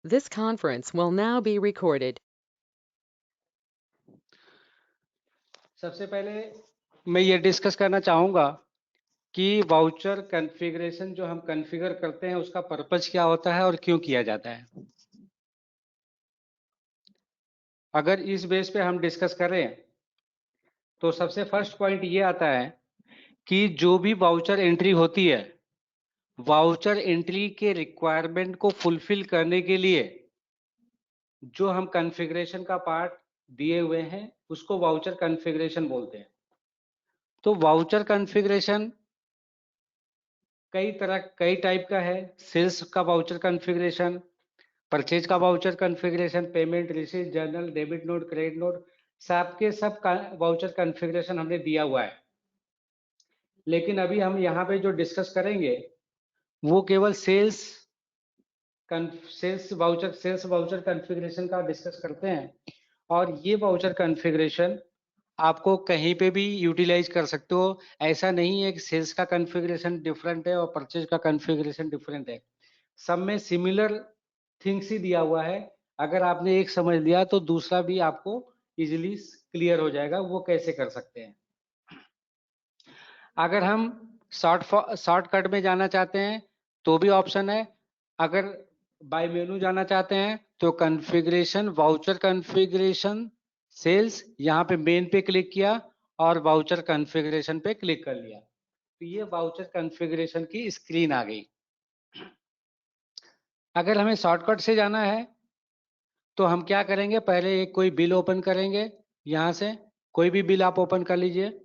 This conference will now be recorded. सबसे पहले मैं ये डिस्कस करना चाहूँगा कि वाउचर कॉन्फ़िगरेशन जो हम कॉन्फ़िगर करते हैं उसका पर्पस क्या होता है और क्यों किया जाता है। अगर इस बेस पे हम डिस्कस करें तो सबसे फर्स्ट पॉइंट ये आता है कि जो भी वाउचर एंट्री होती है, वाउचर एंट्री के रिक्वायरमेंट को फुलफिल करने के लिए जो हम कॉन्फ़िगरेशन का पार्ट दिए हुए हैं उसको वाउचर कॉन्फ़िगरेशन बोलते हैं। तो वाउचर कॉन्फ़िगरेशन कई टाइप का है। सेल्स का वाउचर कॉन्फ़िगरेशन, परचेज का voucher configuration, payment, receipt, journal, debit note, credit note, सबके सब का वाउचर कॉन्फ़िगरेशन हमने दिया हुआ है। लेकिन अभी हम यहाँ पे जो डिस्कस करेंगे वो केवल सेल्स वाउचर कॉन्फ़िगरेशन का डिस्कस करते हैं। और ये वाउचर कॉन्फ़िगरेशन आपको कहीं पे भी यूटिलाइज कर सकते हो। ऐसा नहीं है कि सेल्स का कॉन्फ़िगरेशन डिफरेंट है और परचेज का कॉन्फ़िगरेशन डिफरेंट है। सब में सिमिलर थिंग्स ही दिया हुआ है। अगर आपने एक समझ लिया तो दूसरा भी आपको इजीली क्लियर हो जाएगा वो कैसे कर सकते हैं। अगर हम शॉर्टकट में जाना चाहते हैं तो भी ऑप्शन है। अगर बाय मेनू जाना चाहते हैं तो कॉन्फ़िगरेशन, वाउचर कॉन्फ़िगरेशन, सेल्स, यहाँ पे मेन पे क्लिक किया और वाउचर कॉन्फ़िगरेशन पे क्लिक कर लिया तो ये वाउचर कॉन्फ़िगरेशन की स्क्रीन आ गई। अगर हमें शॉर्टकट से जाना है तो हम क्या करेंगे, पहले एक कोई बिल ओपन करेंगे। यहाँ से कोई भी बिल आप ओपन कर लीजिए।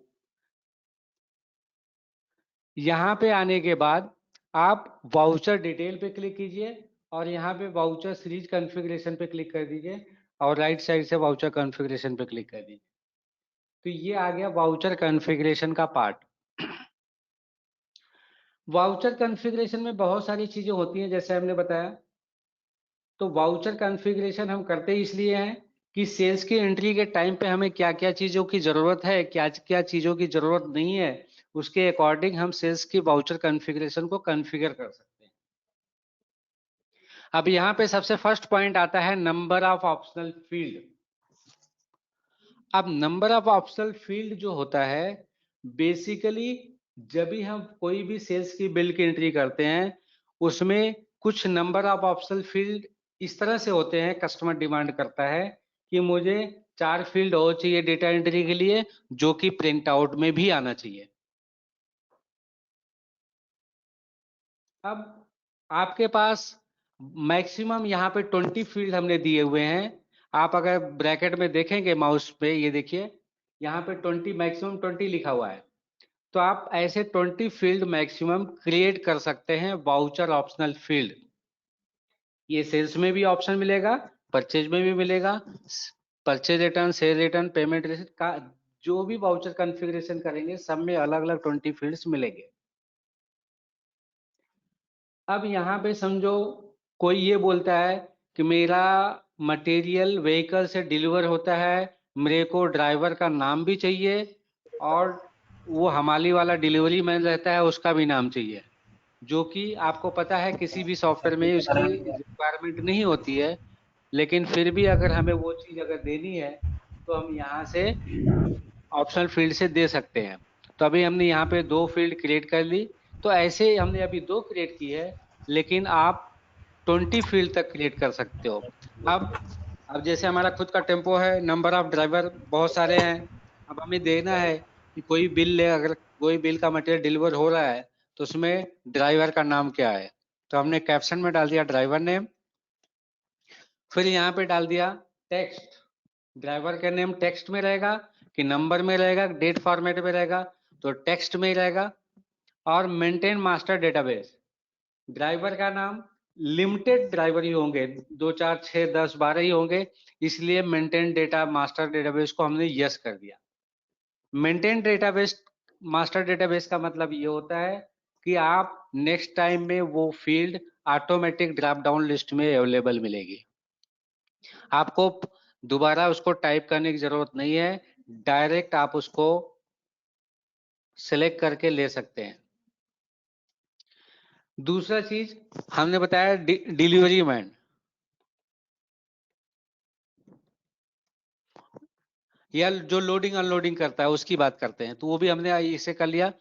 यहाँ पे आने के बाद आप वाउचर डिटेल पे क्लिक कीजिए और यहाँ पे वाउचर सीरीज कॉन्फ़िगरेशन पे क्लिक कर दीजिए और राइट साइड से वाउचर कॉन्फ़िगरेशन पे क्लिक कर दीजिए। तो ये आ गया वाउचर कॉन्फ़िगरेशन का पार्ट। वाउचर कॉन्फ़िगरेशन में बहुत सारी चीजें होती हैं जैसे हमने बताया। तो वाउचर कॉन्फ़िगरेशन हम करते इसलिए हैं कि सेल्स की एंट्री के टाइम पे हमें क्या क्या चीजों की जरूरत है, क्या क्या चीजों की जरूरत नहीं है, उसके अकॉर्डिंग हम सेल्स की वाउचर कॉन्फ़िगरेशन को कॉन्फ़िगर कर सकते हैं। अब यहाँ पे सबसे फर्स्ट पॉइंट आता है नंबर ऑफ ऑप्शनल फील्ड। अब नंबर ऑफ ऑप्शनल फील्ड जो होता है बेसिकली जब भी हम कोई भी सेल्स की बिल की एंट्री करते हैं उसमें कुछ नंबर ऑफ ऑप्शनल फील्ड इस तरह से होते हैं, कस्टमर डिमांड करता है कि मुझे 4 फील्ड और चाहिए डेटा एंट्री के लिए जो कि प्रिंट आउट में भी आना चाहिए। अब आपके पास मैक्सिमम यहाँ पे 20 फील्ड हमने दिए हुए हैं। आप अगर ब्रैकेट में देखेंगे माउस पे, ये देखिए यहाँ पे 20 मैक्सिमम 20 लिखा हुआ है। तो आप ऐसे 20 फील्ड मैक्सिमम क्रिएट कर सकते हैं वाउचर ऑप्शनल फील्ड। ये सेल्स में भी ऑप्शन मिलेगा, परचेज में भी मिलेगा। Purchase return, cell return, payment receipt का जो भी वाउचर कॉन्फ़िगरेशन करेंगे सब में अलग अलग 20 फील्ड्स मिलेंगे। अब यहाँ पे समझो कोई ये बोलता है कि मेरा मटेरियल व्हीकल से डिलीवर होता है, मेरे को ड्राइवर का नाम भी चाहिए और वो हमाली वाला डिलीवरी मैन रहता है उसका भी नाम चाहिए, जो कि आपको पता है किसी भी सॉफ्टवेयर में उसकी रिक्वायरमेंट नहीं होती है। लेकिन फिर भी अगर हमें वो चीज़ अगर देनी है तो हम यहाँ से ऑप्शनल फील्ड से दे सकते हैं। तो अभी हमने यहाँ पे 2 फील्ड क्रिएट कर ली। तो ऐसे हमने अभी 2 क्रिएट की है लेकिन आप 20 फील्ड तक क्रिएट कर सकते हो। अब अब जैसे हमारा खुद का टेम्पो है, नंबर ऑफ ड्राइवर बहुत सारे हैं। अब हमें देखना है कि कोई बिल ले, अगर कोई बिल का मटेरियल डिलीवर हो रहा है तो उसमें ड्राइवर का नाम क्या है। तो हमने कैप्शन में डाल दिया ड्राइवर नेम, फिर यहाँ पे डाल दिया टेक्स्ट। ड्राइवर का नेम टेक्स्ट में रहेगा कि नंबर में रहेगा, डेट फॉर्मेट में रहेगा, तो टेक्स्ट में ही रहेगा। और मेंटेन मास्टर डेटाबेस, ड्राइवर का नाम लिमिटेड ड्राइवर ही होंगे, 2 4 6 10 12 ही होंगे, इसलिए मेंटेन डेटा मास्टर डेटाबेस को हमने यस कर दिया। मेंटेन डेटाबेस मास्टर डेटाबेस का मतलब ये होता है कि आप नेक्स्ट टाइम में वो field automatic drop down list में अवेलेबल मिलेगी। आपको दोबारा उसको टाइप करने की जरूरत नहीं है, डायरेक्ट आप उसको सिलेक्ट करके ले सकते हैं। दूसरा चीज हमने बताया डिलीवरी मैन। या जो लोडिंग अनलोडिंग करता है उसकी बात करते हैं, तो वो भी हमने इसे कर लिया।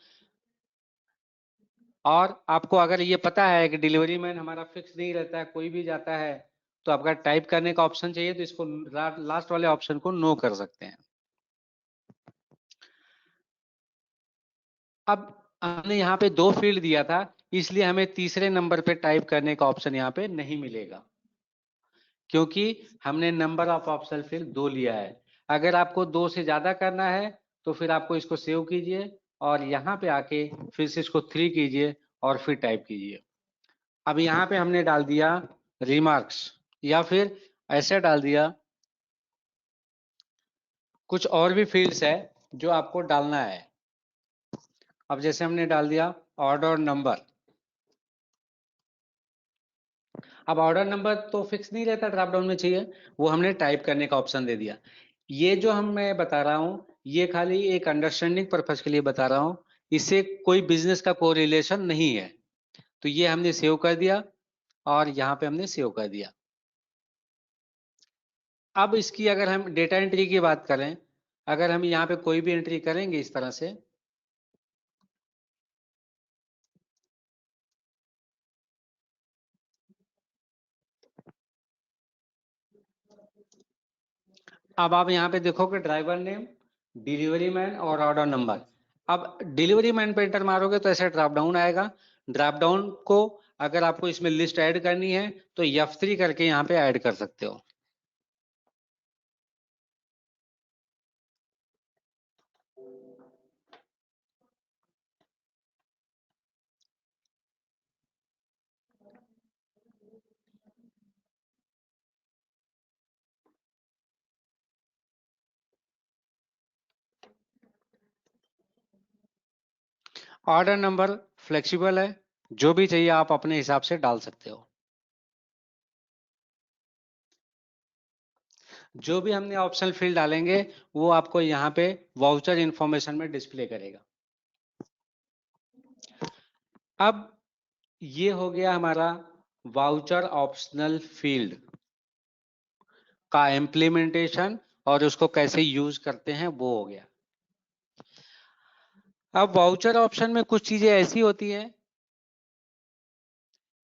और आपको अगर ये पता है कि डिलीवरी मैन हमारा फिक्स नहीं रहता है, कोई भी जाता है, तो आपका टाइप करने का ऑप्शन चाहिए तो इसको लास्ट वाले ऑप्शन को नो कर सकते हैं। अब हमने यहाँ पे 2 फील्ड दिया था, इसलिए हमें तीसरे नंबर पे टाइप करने का ऑप्शन यहाँ पे नहीं मिलेगा, क्योंकि हमने नंबर ऑफ ऑप्शन फील्ड 2 लिया है। अगर आपको 2 से ज्यादा करना है तो फिर आपको इसको सेव कीजिए और यहाँ पे आके फिर से इसको 3 कीजिए और फिर टाइप कीजिए। अब यहाँ पे हमने डाल दिया रिमार्क्स, या फिर ऐसे डाल दिया, कुछ और भी फील्ड्स है जो आपको डालना है। अब जैसे हमने डाल दिया ऑर्डर नंबर। अब ऑर्डर नंबर तो फिक्स नहीं रहता, ड्रॉप डाउन में चाहिए, वो हमने टाइप करने का ऑप्शन दे दिया। ये जो मैं बता रहा हूँ ये खाली एक अंडरस्टैंडिंग पर्पज के लिए बता रहा हूँ, इससे कोई बिजनेस का कोरिलेशन नहीं है। तो ये हमने सेव कर दिया और यहाँ पे हमने सेव कर दिया। अब इसकी अगर हम डेटा एंट्री की बात करें, अगर हम यहाँ पे कोई भी एंट्री करेंगे इस तरह से, अब आप यहाँ पे देखोगे ड्राइवर नेम, डिलीवरी मैन और ऑर्डर नंबर। अब डिलीवरी मैन पे एंटर मारोगे तो ऐसा ड्रॉप डाउन आएगा। ड्रॉप डाउन को अगर आपको इसमें लिस्ट ऐड करनी है तो F3 करके यहाँ पे ऐड कर सकते हो। ऑर्डर नंबर फ्लेक्सिबल है, जो भी चाहिए आप अपने हिसाब से डाल सकते हो। जो भी हमने ऑप्शनल फील्ड डालेंगे वो आपको यहाँ पे वाउचर इंफॉर्मेशन में डिस्प्ले करेगा। अब ये हो गया हमारा वाउचर ऑप्शनल फील्ड का इम्प्लीमेंटेशन, और उसको कैसे यूज करते हैं वो हो गया। अब वाउचर ऑप्शन में कुछ चीजें ऐसी होती हैं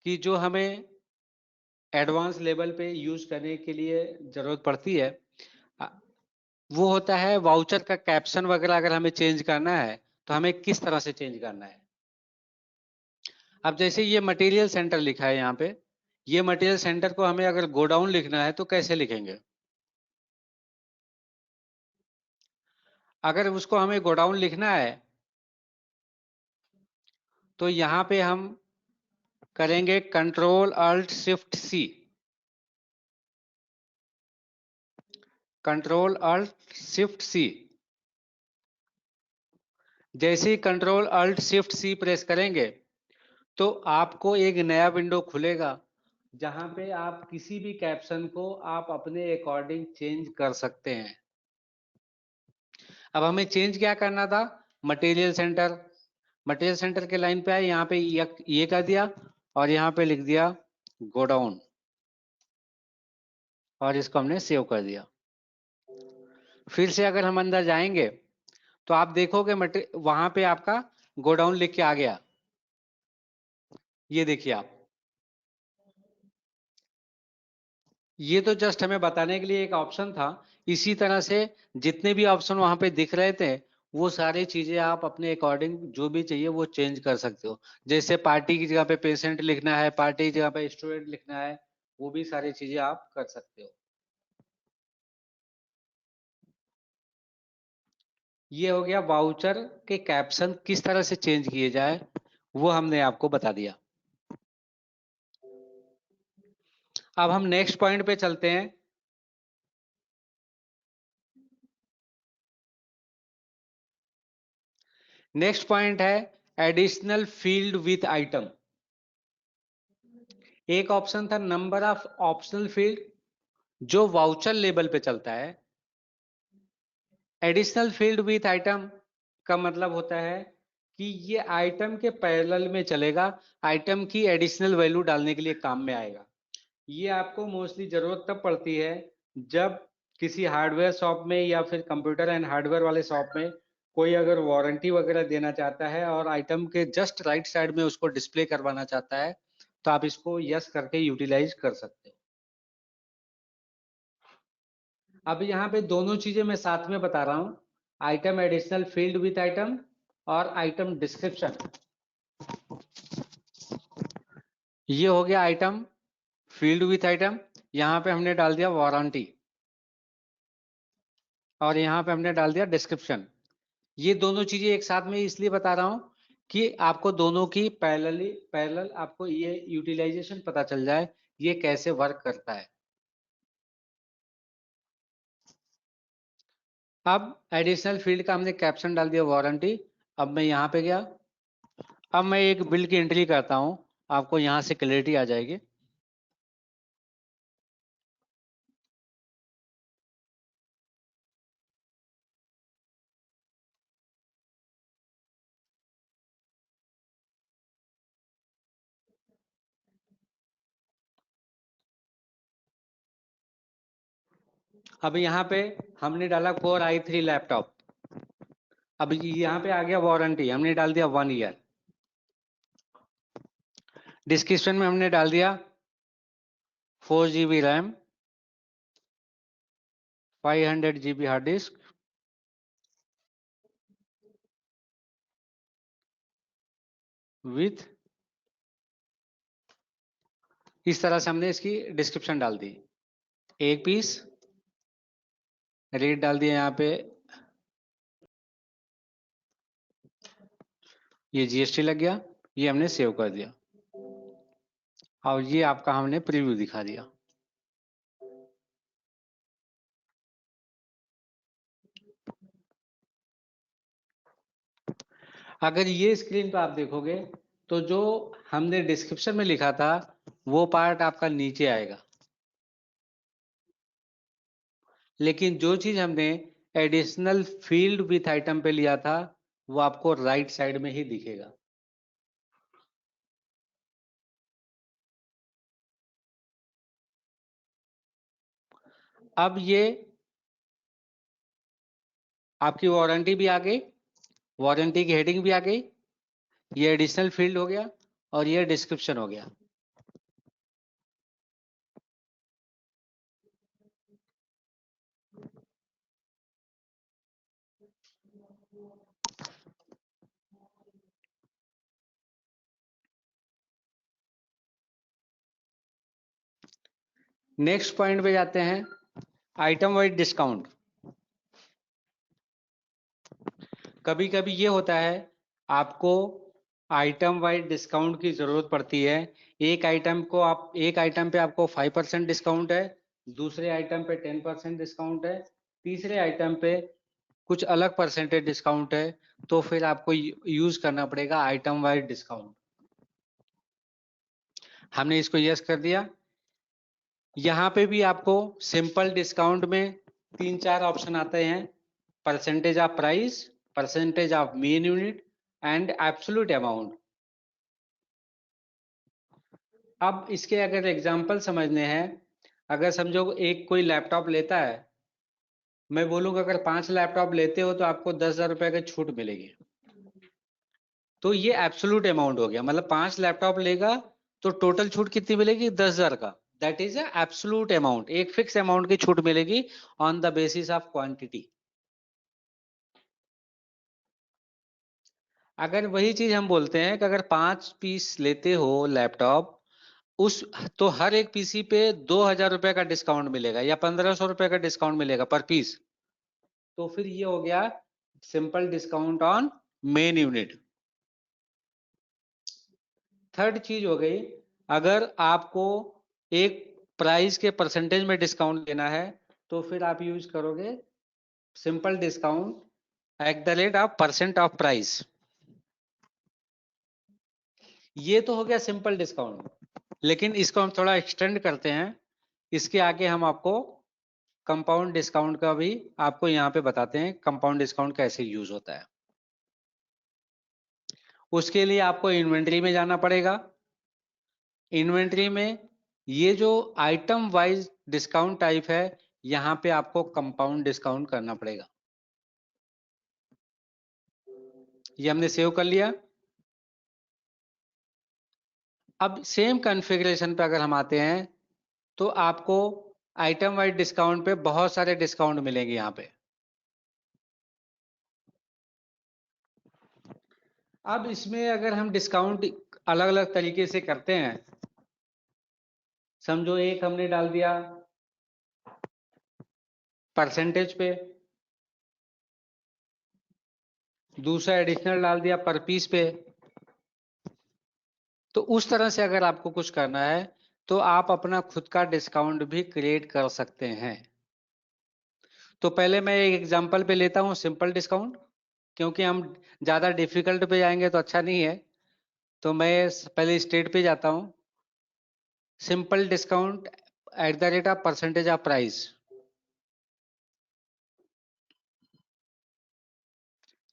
कि जो हमें एडवांस लेवल पे यूज करने के लिए जरूरत पड़ती है। वो होता है वाउचर का कैप्शन वगैरह अगर हमें चेंज करना है तो हमें किस तरह से चेंज करना है। अब जैसे ये मटेरियल सेंटर लिखा है यहाँ पे, ये मटेरियल सेंटर को हमें अगर गोडाउन लिखना है तो कैसे लिखेंगे। अगर उसको हमें गोडाउन लिखना है तो यहाँ पे हम करेंगे control alt shift C, control alt shift C. जैसे ही control alt shift C press करेंगे तो आपको एक नया विंडो खुलेगा जहां पे आप किसी भी कैप्शन को आप अपने अकॉर्डिंग चेंज कर सकते हैं। अब हमें चेंज क्या करना था, मटेरियल सेंटर, मटेरियल सेंटर के लाइन पे आए, यहाँ पे ये कर दिया और यहाँ पे लिख दिया गोडाउन और इसको हमने सेव कर दिया। फिर से अगर हम अंदर जाएंगे तो आप देखोगे वहां पे आपका गोडाउन लिख के आ गया, ये देखिए आप। ये तो जस्ट हमें बताने के लिए एक ऑप्शन था। इसी तरह से जितने भी ऑप्शन वहां पे दिख रहे थे वो सारी चीजें आप अपने अकॉर्डिंग जो भी चाहिए वो चेंज कर सकते हो। जैसे पार्टी की जगह पे पेशेंट लिखना है, पार्टी की जगह पे स्टूडेंट लिखना है, वो भी सारी चीजें आप कर सकते हो। ये हो गया वाउचर के कैप्शन किस तरह से चेंज किए जाए, वो हमने आपको बता दिया। अब हम नेक्स्ट पॉइंट पे चलते हैं। नेक्स्ट पॉइंट है एडिशनल फील्ड विथ आइटम। एक ऑप्शन था नंबर ऑफ ऑप्शनल फील्ड जो वाउचर लेवल पे चलता है। एडिशनल फील्ड विथ आइटम का मतलब होता है कि ये आइटम के पैरेलल में चलेगा, आइटम की एडिशनल वैल्यू डालने के लिए काम में आएगा। ये आपको मोस्टली जरूरत तब पड़ती है जब किसी हार्डवेयर शॉप में या फिर कंप्यूटर एंड हार्डवेयर वाले शॉप में कोई अगर वारंटी वगैरह देना चाहता है और आइटम के जस्ट राइट साइड में उसको डिस्प्ले करवाना चाहता है, तो आप इसको यस करके यूटिलाइज कर सकते हो। अब यहाँ पे दोनों चीजें मैं साथ में बता रहा हूं, item additional field with item और आइटम डिस्क्रिप्शन। ये हो गया आइटम फील्ड विथ आइटम, यहाँ पे हमने डाल दिया वारंटी और यहाँ पे हमने डाल दिया डिस्क्रिप्शन। ये दोनों चीजें एक साथ में इसलिए बता रहा हूं कि आपको दोनों की पैरेलल आपको ये यूटिलाइजेशन पता चल जाए, ये कैसे वर्क करता है। अब एडिशनल फील्ड का हमने कैप्शन डाल दिया वारंटी। अब मैं यहाँ पे गया, अब मैं एक बिल की एंट्री करता हूं, आपको यहाँ से क्लैरिटी आ जाएगी। अब यहाँ पे हमने डाला Core i3 लैपटॉप। अब यहाँ पे आ गया वारंटी, हमने डाल दिया 1 ईयर। डिस्क्रिप्शन में हमने डाल दिया 4 GB RAM, 500 GB hard disk, with, इस तरह से हमने इसकी डिस्क्रिप्शन डाल दी। एक पीस, रेट डाल दिया यहाँ पे, ये जीएसटी लग गया, ये हमने सेव कर दिया और ये आपका हमने प्रीव्यू दिखा दिया। अगर ये स्क्रीन पर आप देखोगे तो जो हमने डिस्क्रिप्शन में लिखा था वो पार्ट आपका नीचे आएगा, लेकिन जो चीज हमने एडिशनल फील्ड विथ आइटम पे लिया था वो आपको राइट साइड में ही दिखेगा। अब ये आपकी वारंटी भी आ गई, वारंटी की हेडिंग भी आ गई, ये एडिशनल फील्ड हो गया और ये डिस्क्रिप्शन हो गया। नेक्स्ट पॉइंट पे जाते हैं, आइटम वाइज डिस्काउंट। कभी कभी ये होता है आपको आइटम वाइज डिस्काउंट की जरूरत पड़ती है। एक आइटम पे आपको 5% डिस्काउंट है, दूसरे आइटम पे 10% डिस्काउंट है, तीसरे आइटम पे कुछ अलग परसेंटेज डिस्काउंट है, तो फिर आपको यूज करना पड़ेगा आइटम वाइज डिस्काउंट। हमने इसको यस कर दिया। यहाँ पे भी आपको सिंपल डिस्काउंट में 3-4 ऑप्शन आते हैं, percentage of price, percentage of main unit and absolute amount. अब इसके अगर एग्जांपल समझने हैं, अगर समझो एक कोई लैपटॉप लेता है, मैं बोलूंगा अगर 5 लैपटॉप लेते हो तो आपको 10,000 रुपए की छूट मिलेगी, तो ये एब्सोल्यूट अमाउंट हो गया। मतलब 5 लैपटॉप लेगा तो टोटल छूट कितनी मिलेगी? 10,000 का। दैट इज एब्सोल्यूट अमाउंट, एक फिक्स अमाउंट की छूट मिलेगी on the basis of quantity. अगर वही चीज हम बोलते हैं कि अगर 5 पीस लेते हो लैपटॉप, उस तो हर एक पीसी पे 2,000 रुपए का डिस्काउंट मिलेगा या 1,500 रुपए का डिस्काउंट मिलेगा पर पीस, तो फिर ये हो गया simple discount on main unit. Third चीज हो गई, अगर आपको एक प्राइस के परसेंटेज में डिस्काउंट देना है तो फिर आप यूज करोगे simple discount at the rate of percent of price. ये तो हो गया सिंपल डिस्काउंट, लेकिन इसको हम थोड़ा एक्सटेंड करते हैं। इसके आगे हम आपको कंपाउंड डिस्काउंट का भी आपको यहाँ पे बताते हैं, कंपाउंड डिस्काउंट कैसे यूज होता है। उसके लिए आपको इन्वेंट्री में जाना पड़ेगा। इन्वेंट्री में ये जो आइटम वाइज डिस्काउंट टाइप है, यहां पे आपको कंपाउंड डिस्काउंट करना पड़ेगा। ये हमने सेव कर लिया। अब सेम कॉन्फ़िगरेशन पे अगर हम आते हैं तो आपको आइटम वाइज डिस्काउंट पे बहुत सारे डिस्काउंट मिलेंगे यहाँ पे। अब इसमें अगर हम डिस्काउंट अलग अलग तरीके से करते हैं, समझो एक हमने डाल दिया परसेंटेज पे, दूसरा एडिशनल डाल दिया पर पीस पे। तो उस तरह से अगर आपको कुछ करना है तो आप अपना खुद का डिस्काउंट भी क्रिएट कर सकते हैं। तो पहले मैं एक एग्जांपल पे लेता हूं सिंपल डिस्काउंट, क्योंकि हम ज्यादा डिफिकल्ट पे जाएंगे तो अच्छा नहीं है। तो मैं पहले स्टेट पे जाता हूं, simple discount at the rate of percentage of price.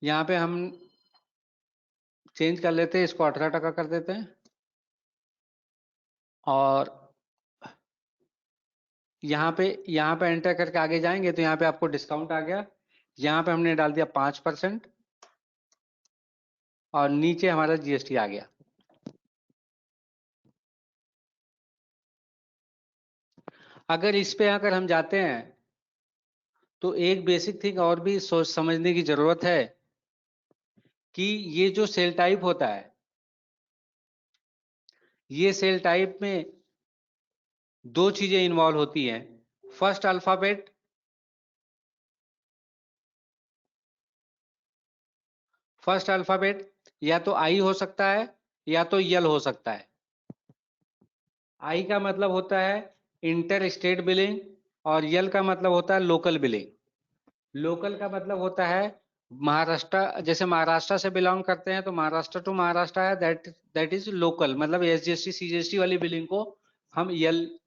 यहाँ पे हम चेंज कर लेते हैं, इसको 18% कर देते हैं और यहाँ पे एंटर करके आगे जाएंगे तो यहाँ पे आपको डिस्काउंट आ गया। यहाँ पे हमने डाल दिया 5% और नीचे हमारा जीएसटी आ गया। अगर इस पे अगर हम जाते हैं तो एक बेसिक थिंग और भी सोच समझने की जरूरत है कि ये जो सेल टाइप होता है, ये सेल टाइप में दो चीजें इन्वॉल्व होती हैं। फर्स्ट अल्फाबेट, या तो आई हो सकता है या तो यल हो सकता है। आई का मतलब होता है इंटर स्टेट बिलिंग और यल का मतलब होता है लोकल बिलिंग। लोकल का मतलब होता है महाराष्ट्र, जैसे महाराष्ट्र से बिलोंग करते हैं तो महाराष्ट्र टू महाराष्ट्र है, दैट इज लोकल, मतलब एसजीएसटी सीजीएसटी वाली बिलिंग को हम यल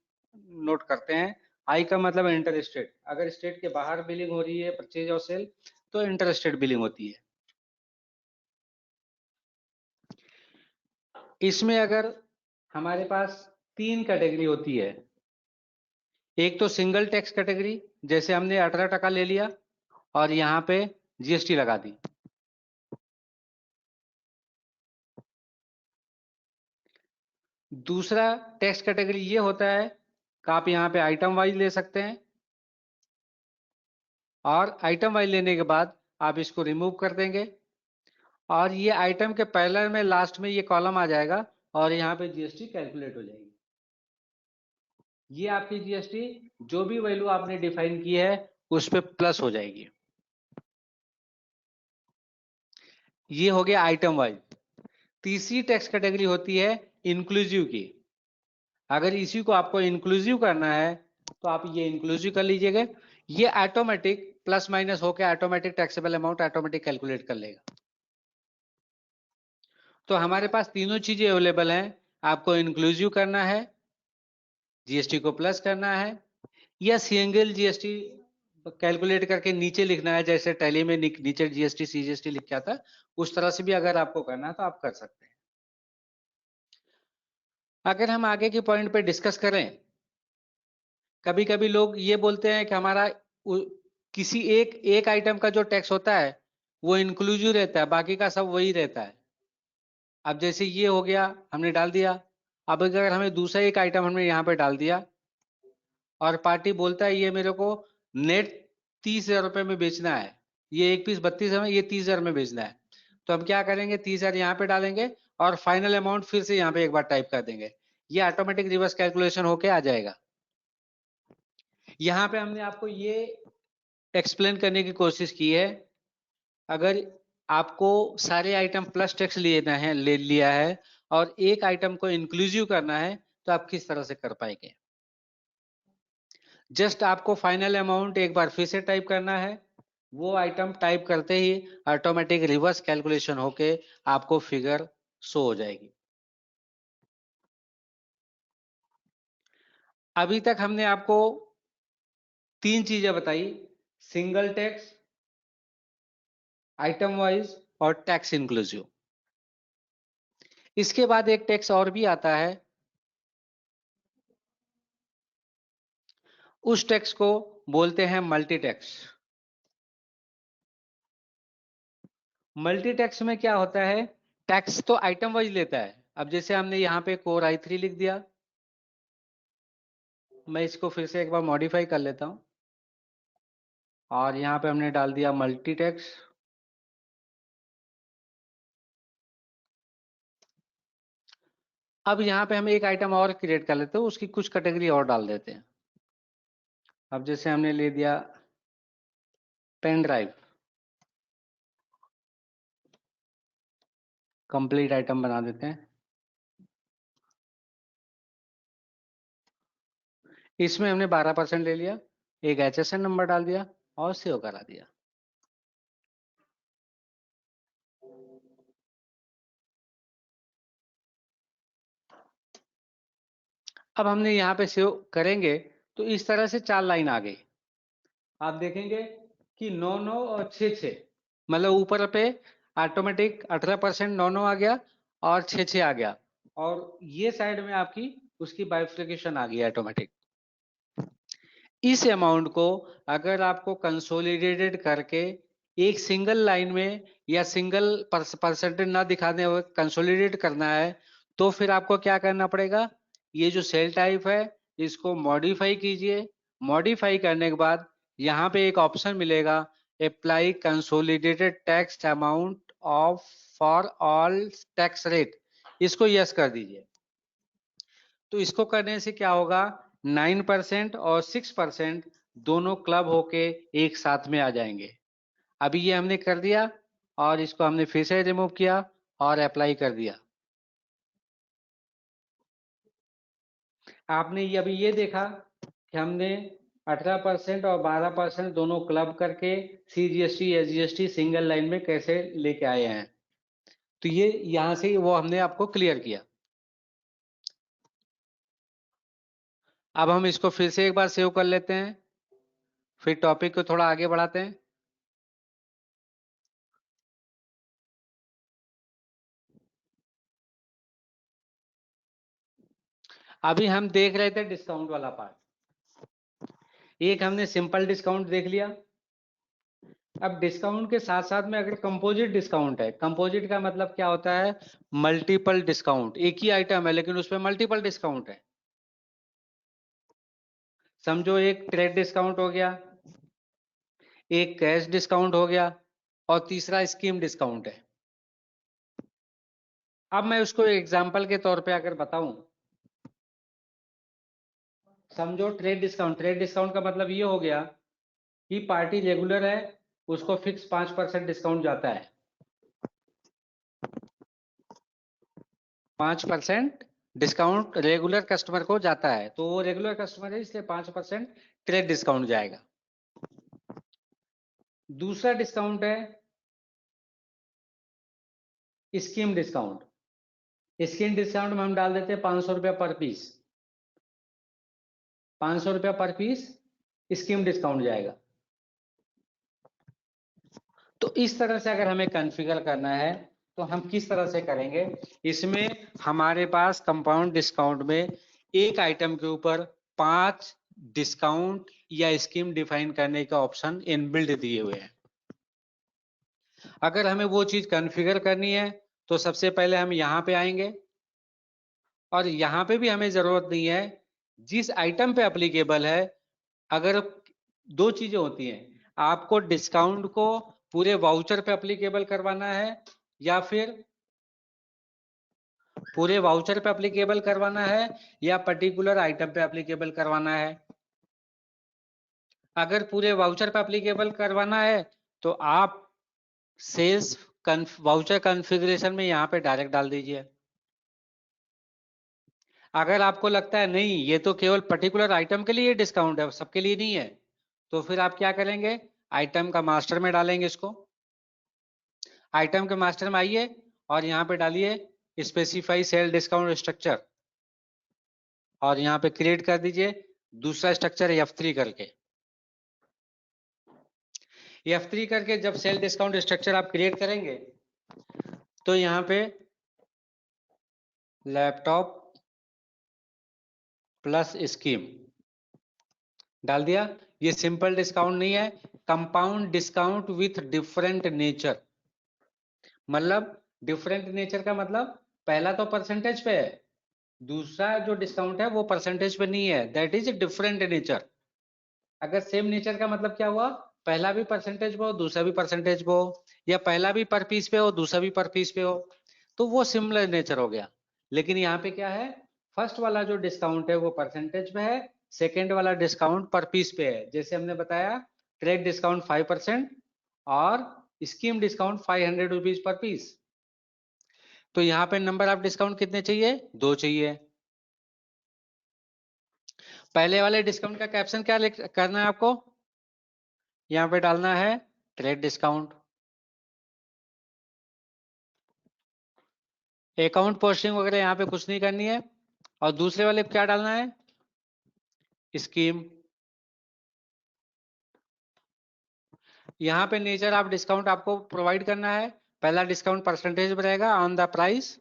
नोट करते हैं। आई का मतलब इंटर स्टेट, अगर स्टेट के बाहर बिलिंग हो रही है परचेज और सेल तो इंटर स्टेट बिलिंग होती है। इसमें अगर हमारे पास तीन कैटेगरी होती है, एक तो सिंगल टैक्स कैटेगरी, जैसे हमने 18% ले लिया और यहाँ पे जीएसटी लगा दी। दूसरा टैक्स कैटेगरी ये होता है कि आप यहाँ पे आइटम वाइज ले सकते हैं और आइटम वाइज लेने के बाद आप इसको रिमूव कर देंगे और ये आइटम के पहले में लास्ट में ये कॉलम आ जाएगा और यहाँ पे जीएसटी कैलकुलेट हो जाएगी। ये आपकी जीएसटी जो भी वैल्यू आपने डिफाइन की है उस पे प्लस हो जाएगी। ये हो गया आइटम वाइज। तीसरी टैक्स कैटेगरी होती है इंक्लूसिव की। अगर इसी को आपको इंक्लूसिव करना है तो आप ये इंक्लूसिव कर लीजिएगा। ये ऑटोमेटिक प्लस माइनस होकर automatic taxable amount automatic calculate कर लेगा। तो हमारे पास तीनों चीजें अवेलेबल हैं। आपको इंक्लूसिव करना है, जीएसटी को प्लस करना है, या सिंगल जीएसटी कैलकुलेट करके नीचे लिखना है, जैसे टैली में नीचे जीएसटी सीजीएसटी लिख के था, उस तरह से भी अगर आपको करना है तो आप कर सकते हैं। अगर हम आगे के पॉइंट पे डिस्कस करें, कभी कभी लोग ये बोलते हैं कि हमारा किसी एक आइटम का जो टैक्स होता है वो इंक्लूसिव रहता है, बाकी का सब वही रहता है। अब जैसे ये हो गया, हमने डाल दिया। अब अगर हमें दूसरा एक आइटम हमने यहाँ पे डाल दिया और पार्टी बोलता है ये मेरे को नेट 30,000 रुपए में बेचना है, ये एक पीस 32 है, ये 30,000 में बेचना है, तो हम क्या करेंगे, 30,000 यहाँ पे डालेंगे और फाइनल अमाउंट फिर से यहाँ पे एक बार टाइप कर देंगे। ये ऑटोमेटिक रिवर्स कैलकुलेशन होके आ जाएगा। यहाँ पे हमने आपको ये एक्सप्लेन करने की कोशिश की है, अगर आपको सारे आइटम प्लस टैक्स ले लिया है और एक आइटम को इंक्लूसिव करना है तो आप किस तरह से कर पाएंगे। जस्ट आपको फाइनल अमाउंट एक बार फिर से टाइप करना है, वो आइटम टाइप करते ही ऑटोमेटिक रिवर्स कैलकुलेशन होके आपको फिगर शो हो जाएगी। अभी तक हमने आपको तीन चीजें बताई, सिंगल टैक्स, आइटम वाइज और टैक्स इंक्लूसिव। इसके बाद एक टैक्स और भी आता है, उस टैक्स को बोलते हैं मल्टी टैक्स। मल्टी टैक्स में क्या होता है, टैक्स तो आइटम वाइज लेता है। अब जैसे हमने यहाँ पे कोर i3 लिख दिया, मैं इसको फिर से एक बार मॉडिफाई कर लेता हूँ और यहाँ पे हमने डाल दिया मल्टी टैक्स। अब यहाँ पे हम एक आइटम और क्रिएट कर लेते हैं, उसकी कुछ कैटेगरी और डाल देते हैं। अब जैसे हमने ले दिया पेन ड्राइव, कंप्लीट आइटम बना देते हैं। इसमें हमने 12% ले लिया, एक HSN नंबर डाल दिया और सेव करा दिया। अब हमने यहाँ पे सेव करेंगे तो इस तरह से 4 लाइन आ गई। आप देखेंगे कि 9 9 और 6 6, मतलब ऊपर पे ऑटोमेटिक 18% 9 9 आ गया और 6 6 आ गया, और ये साइड में आपकी उसकी बाइफिकेशन आ गई ऑटोमेटिक। इस अमाउंट को अगर आपको कंसोलिडेटेड करके एक सिंगल लाइन में या सिंगल परसेंटेज ना दिखाने हुए कंसोलिडेट करना है, तो फिर आपको क्या करना पड़ेगा, ये जो सेल टाइप है इसको मॉडिफाई कीजिए। मॉडिफाई करने के बाद यहाँ पे एक ऑप्शन मिलेगा, apply consolidated tax amount of for all tax rate, इसको यस कर दीजिए। तो इसको करने से क्या होगा, 9% और 6% दोनों क्लब होके एक साथ में आ जाएंगे। अभी ये हमने कर दिया और इसको हमने फिर से रिमूव किया और अप्लाई कर दिया। आपने ये अभी ये देखा कि हमने 18% और 12% दोनों क्लब करके CGST SGST सिंगल लाइन में कैसे लेके आए हैं। तो ये यहां से वो हमने आपको क्लियर किया। अब हम इसको फिर से एक बार सेव कर लेते हैं, फिर टॉपिक को थोड़ा आगे बढ़ाते हैं। अभी हम देख रहे थे डिस्काउंट वाला पार्ट, एक हमने सिंपल डिस्काउंट देख लिया। अब डिस्काउंट के साथ साथ में अगर कंपोजिट डिस्काउंट है, कंपोजिट का मतलब क्या होता है, मल्टीपल डिस्काउंट, एक ही आइटम है लेकिन उसमें मल्टीपल डिस्काउंट है। समझो एक ट्रेड डिस्काउंट हो गया, एक कैश डिस्काउंट हो गया और तीसरा स्कीम डिस्काउंट है। अब मैं उसको एग्जांपल के तौर पे अगर बताऊं, समझो ट्रेड डिस्काउंट का मतलब ये हो गया कि पार्टी रेगुलर है, उसको फिक्स 5% डिस्काउंट जाता है, 5% डिस्काउंट रेगुलर कस्टमर को जाता है, तो वो रेगुलर कस्टमर है इसलिए 5% ट्रेड डिस्काउंट जाएगा। दूसरा डिस्काउंट है स्कीम डिस्काउंट। स्कीम डिस्काउंट में हम डाल देते हैं 500 रुपया पर पीस, 500 रुपया पर पीस स्कीम डिस्काउंट जाएगा। तो इस तरह से अगर हमें कॉन्फ़िगर करना है तो हम किस तरह से करेंगे, इसमें हमारे पास कंपाउंड डिस्काउंट में एक आइटम के ऊपर 5 डिस्काउंट या स्कीम डिफाइन करने का ऑप्शन इनबिल्ट दिए हुए हैं। अगर हमें वो चीज कॉन्फ़िगर करनी है तो सबसे पहले हम यहाँ पे आएंगे, और यहाँ पे भी हमें जरूरत नहीं है, जिस आइटम पे एप्लीकेबल है। अगर दो चीजें होती हैं, आपको डिस्काउंट को पूरे वाउचर पे एप्लीकेबल करवाना है या फिर पूरे वाउचर पे एप्लीकेबल करवाना है या पर्टिकुलर आइटम पे एप्लीकेबल करवाना है। अगर पूरे वाउचर पे एप्लीकेबल करवाना है तो आप सेल्स वाउचर कॉन्फ़िगरेशन में यहाँ पे डायरेक्ट डाल दीजिए। अगर आपको लगता है नहीं ये तो केवल पर्टिकुलर आइटम के लिए डिस्काउंट है, सबके लिए नहीं है, तो फिर आप क्या करेंगे, आइटम का मास्टर में डालेंगे इसको। आइटम के मास्टर में आइए और यहाँ पे डालिए स्पेसिफाई सेल डिस्काउंट स्ट्रक्चर, और यहाँ पे क्रिएट कर दीजिए दूसरा स्ट्रक्चर F3 करके। F3 करके जब सेल डिस्काउंट स्ट्रक्चर आप क्रिएट करेंगे तो यहाँ पे लैपटॉप प्लस स्कीम डाल दिया। ये सिंपल डिस्काउंट नहीं है, compound discount with different nature. मतलब डिफरेंट नेचर का मतलब पहला तो परसेंटेज पे है, दूसरा जो डिस्काउंट है वो परसेंटेज पे नहीं है, दैट इज डिफरेंट नेचर। अगर सेम नेचर का मतलब क्या हुआ, पहला भी परसेंटेज पे हो दूसरा भी परसेंटेज पे हो, या पहला भी पर पीस पे हो दूसरा भी पर पीस पे हो, तो वो सिमिलर नेचर हो गया। लेकिन यहाँ पे क्या है, फर्स्ट वाला जो डिस्काउंट है वो परसेंटेज पे है, सेकेंड वाला डिस्काउंट पर पीस पे है। जैसे हमने बताया ट्रेड डिस्काउंट 5% और scheme discount 500 rupees per piece. तो यहाँ पे नंबर ऑफ डिस्काउंट कितने चाहिए, 2 चाहिए। पहले वाले डिस्काउंट का कैप्शन क्या करना है आपको, यहाँ पे डालना है ट्रेड डिस्काउंट। अकाउंट पोस्टिंग वगैरह यहाँ पे कुछ नहीं करनी है। और दूसरे वाले पे क्या डालना है, स्कीम। यहाँ पे नेचर ऑफ डिस्काउंट आपको प्रोवाइड करना है। पहला डिस्काउंट परसेंटेज में रहेगा on the price,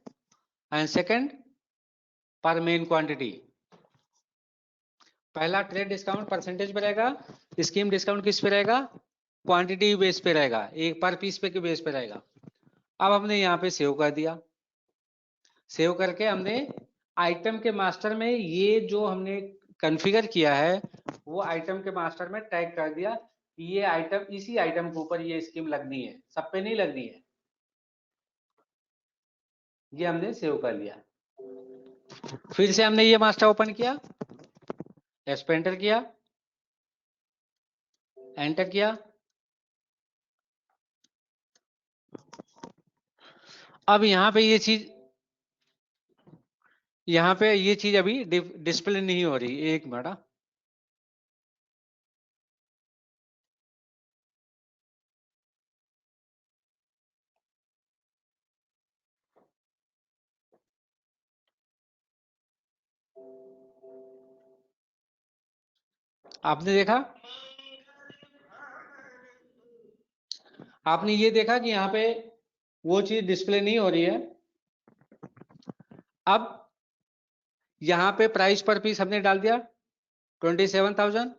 and second पर मेन क्वांटिटी। पहला ट्रेड डिस्काउंट परसेंटेज पे रहेगा, स्कीम डिस्काउंट किस पे रहेगा, क्वांटिटी बेस पे रहेगा, एक पर पीस पे के बेस पे रहेगा। अब हमने यहाँ पे सेव कर दिया। सेव करके हमने आइटम के मास्टर में ये जो हमने कॉन्फ़िगर किया है वो आइटम के मास्टर में टैग कर दिया कि ये आइटम, इसी आइटम के ऊपर ये स्कीम लगनी है, सब पे नहीं लगनी है। ये हमने सेव कर लिया। फिर से हमने ये मास्टर ओपन किया, एस पे एंटर किया, एंटर किया। अब यहाँ पे ये चीज अभी डिस्प्ले नहीं हो रही, एक मिनट। आपने देखा, आपने ये देखा कि यहाँ पे वो चीज डिस्प्ले नहीं हो रही है। अब यहाँ पे प्राइस पर पीस हमने डाल दिया 27,000,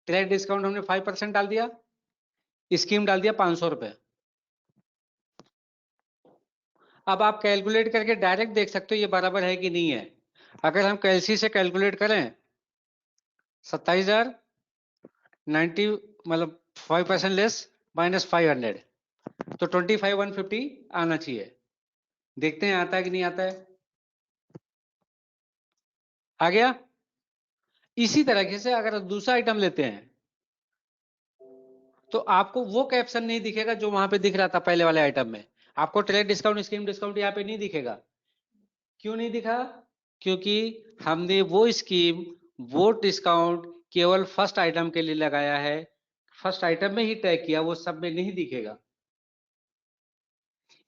ट्रेड डिस्काउंट हमने 5% डाल दिया, स्कीम डाल दिया 500 रुपए। अब आप कैलकुलेट करके डायरेक्ट देख सकते हो ये बराबर है कि नहीं है। अगर हम कैलसी से कैलकुलेट करें 27,000 90 मतलब 5% लेस -500, तो 25,150 आना चाहिए। देखते हैं आता है कि नहीं आता है। आ गया। इसी तरीके से अगर दूसरा आइटम लेते हैं तो आपको वो कैप्शन नहीं दिखेगा जो वहां पे दिख रहा था पहले वाले आइटम में। आपको ट्रेड डिस्काउंट स्कीम डिस्काउंट यहाँ पे नहीं दिखेगा। क्यों नहीं दिखा, क्योंकि हमने वो स्कीम वो डिस्काउंट केवल फर्स्ट आइटम के लिए लगाया है, फर्स्ट आइटम में ही टैग किया, वो सब में नहीं दिखेगा।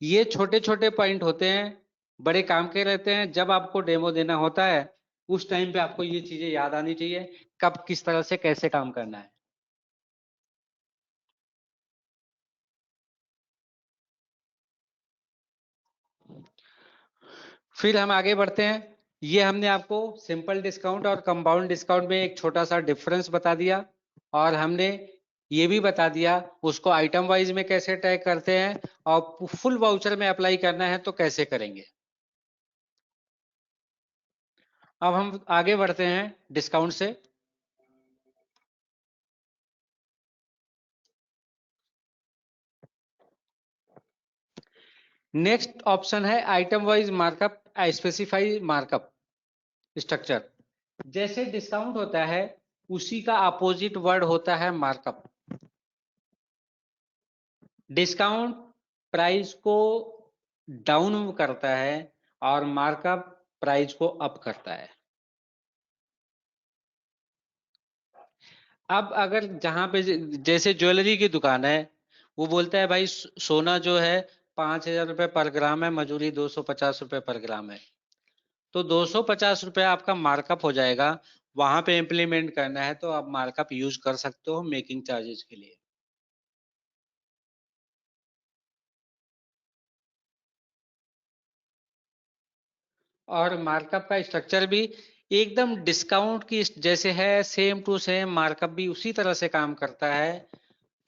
ये छोटे छोटे पॉइंट होते हैं, बड़े काम के रहते हैं। जब आपको डेमो देना होता है उस टाइम पे आपको ये चीजें याद आनी चाहिए, कब किस तरह से कैसे काम करना है। फिर हम आगे बढ़ते हैं। ये हमने आपको सिंपल डिस्काउंट और कंपाउंड डिस्काउंट में एक छोटा सा डिफरेंस बता दिया, और हमने ये भी बता दिया उसको आइटम वाइज में कैसे टैग करते हैं, और फुल वाउचर में अप्लाई करना है तो कैसे करेंगे। अब हम आगे बढ़ते हैं डिस्काउंट से। नेक्स्ट ऑप्शन है item wise markup, specify markup structure. जैसे डिस्काउंट होता है उसी का अपोजिट वर्ड होता है मार्कअप। डिस्काउंट प्राइस को डाउन करता है और मार्कअप प्राइस को अप करता है। अब अगर जहां पे जैसे ज्वेलरी की दुकान है, वो बोलता है भाई सोना जो है 5,000 रुपये पर ग्राम है, मजूरी 250 रुपये पर ग्राम है, तो 250 रुपये आपका मार्कअप हो जाएगा। वहां पे इम्प्लीमेंट करना है तो आप मार्कअप यूज कर सकते हो मेकिंग चार्जेस के लिए। और मार्कअप का स्ट्रक्चर भी एकदम डिस्काउंट की जैसे है, सेम टू सेम मार्कअप भी उसी तरह से काम करता है,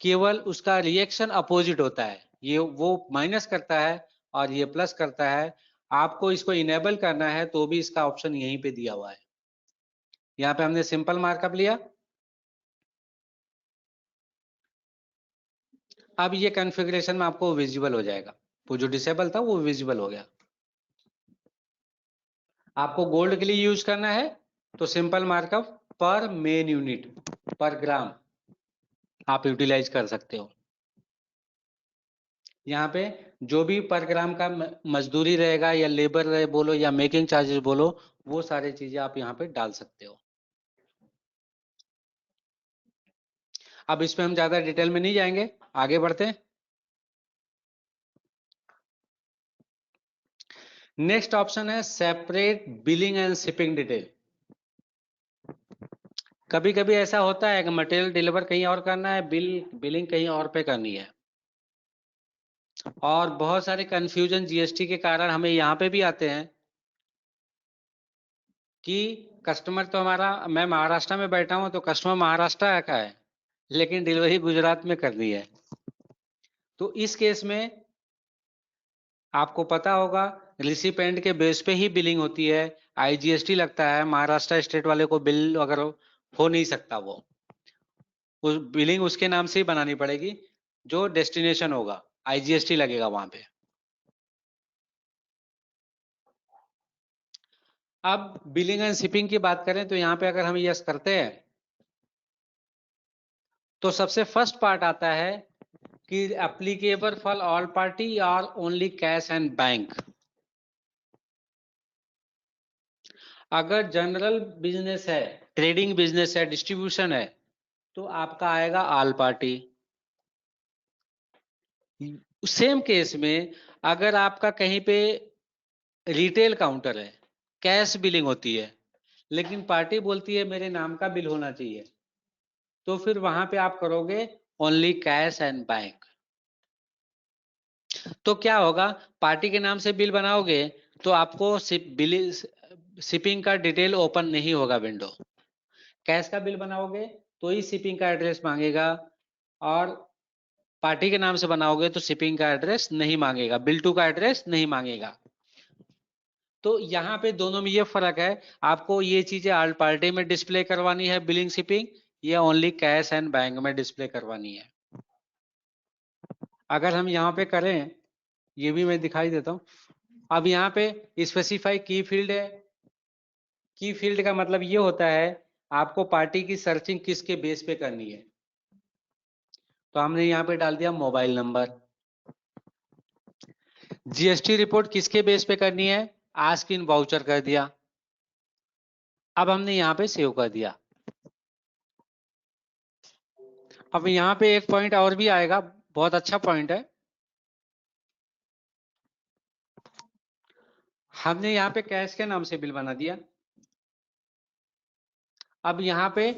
केवल उसका रिएक्शन अपोजिट होता है। ये वो माइनस करता है और ये प्लस करता है। आपको इसको इनेबल करना है तो भी इसका ऑप्शन यहीं पे दिया हुआ है। यहाँ पे हमने सिंपल मार्कअप लिया। अब ये कॉन्फ़िगरेशन में आपको विजिबल हो जाएगा, वो जो डिसेबल था वो विजिबल हो गया। आपको गोल्ड के लिए यूज करना है तो सिंपल मार्कअप पर मेन यूनिट पर ग्राम आप यूटिलाइज कर सकते हो। यहाँ पे जो भी पर ग्राम का मजदूरी रहेगा या लेबर रहे बोलो या मेकिंग चार्जेस बोलो, वो सारी चीजें आप यहाँ पे डाल सकते हो। अब इसमें हम ज्यादा डिटेल में नहीं जाएंगे, आगे बढ़ते हैं। नेक्स्ट ऑप्शन है separate billing and shipping detail. कभी कभी ऐसा होता है कि मटेरियल डिलीवर कहीं और करना है, बिलिंग कहीं और पे करनी है, और बहुत सारे कंफ्यूजन जीएसटी के कारण हमें यहाँ पे भी आते हैं कि कस्टमर तो हमारा, मैं महाराष्ट्र में बैठा हूँ तो कस्टमर महाराष्ट्र का है लेकिन डिलीवरी गुजरात में करनी है। तो इस केस में आपको पता होगा रिसिपेंट के बेस पे ही बिलिंग होती है, आईजीएसटी लगता है। महाराष्ट्र स्टेट वाले को बिल अगर हो नहीं सकता, वो उस बिलिंग उसके नाम से ही बनानी पड़ेगी, जो डेस्टिनेशन होगा आईजीएसटी लगेगा वहां पे। अब बिलिंग एंड शिपिंग की बात करें तो यहाँ पे अगर हम यस करते हैं तो सबसे फर्स्ट पार्ट आता है कि एप्लीकेबल फॉर ऑल पार्टी और ओनली कैश एंड बैंक। अगर जनरल बिजनेस है, ट्रेडिंग बिजनेस है, डिस्ट्रीब्यूशन है, तो आपका आएगा ऑल पार्टी। सेम केस में अगर आपका कहीं पे रिटेल काउंटर है, कैश बिलिंग होती है, लेकिन पार्टी बोलती है मेरे नाम का बिल होना चाहिए, तो फिर वहां पे आप करोगे ओनली कैश एंड बैंक। तो क्या होगा, पार्टी के नाम से बिल बनाओगे तो आपको शिपिंग का डिटेल ओपन नहीं होगा विंडो। कैश का बिल बनाओगे तो ही शिपिंग का एड्रेस मांगेगा, और पार्टी के नाम से बनाओगे तो शिपिंग का एड्रेस नहीं मांगेगा, बिल टू का एड्रेस नहीं मांगेगा। तो यहाँ पे दोनों में ये फर्क है, आपको ये चीजें ऑल पार्टी में डिस्प्ले करवानी है बिलिंग शिपिंग, या ओनली कैश एंड बैंक में डिस्प्ले करवानी है। अगर हम यहाँ पे करें, ये भी मैं दिखाई देता हूँ। अब यहाँ पे स्पेसिफाई की फील्ड है। की फील्ड का मतलब ये होता है आपको पार्टी की सर्चिंग किसके बेस पे करनी है। तो हमने यहाँ पे डाल दिया मोबाइल नंबर। जीएसटी रिपोर्ट किसके बेस पे करनी है, आस्क इन वाउचर कर दिया। अब हमने यहाँ पे सेव कर दिया। अब यहाँ पे एक पॉइंट और भी आएगा, बहुत अच्छा पॉइंट है। हमने यहाँ पे कैश के नाम से बिल बना दिया। अब यहाँ पे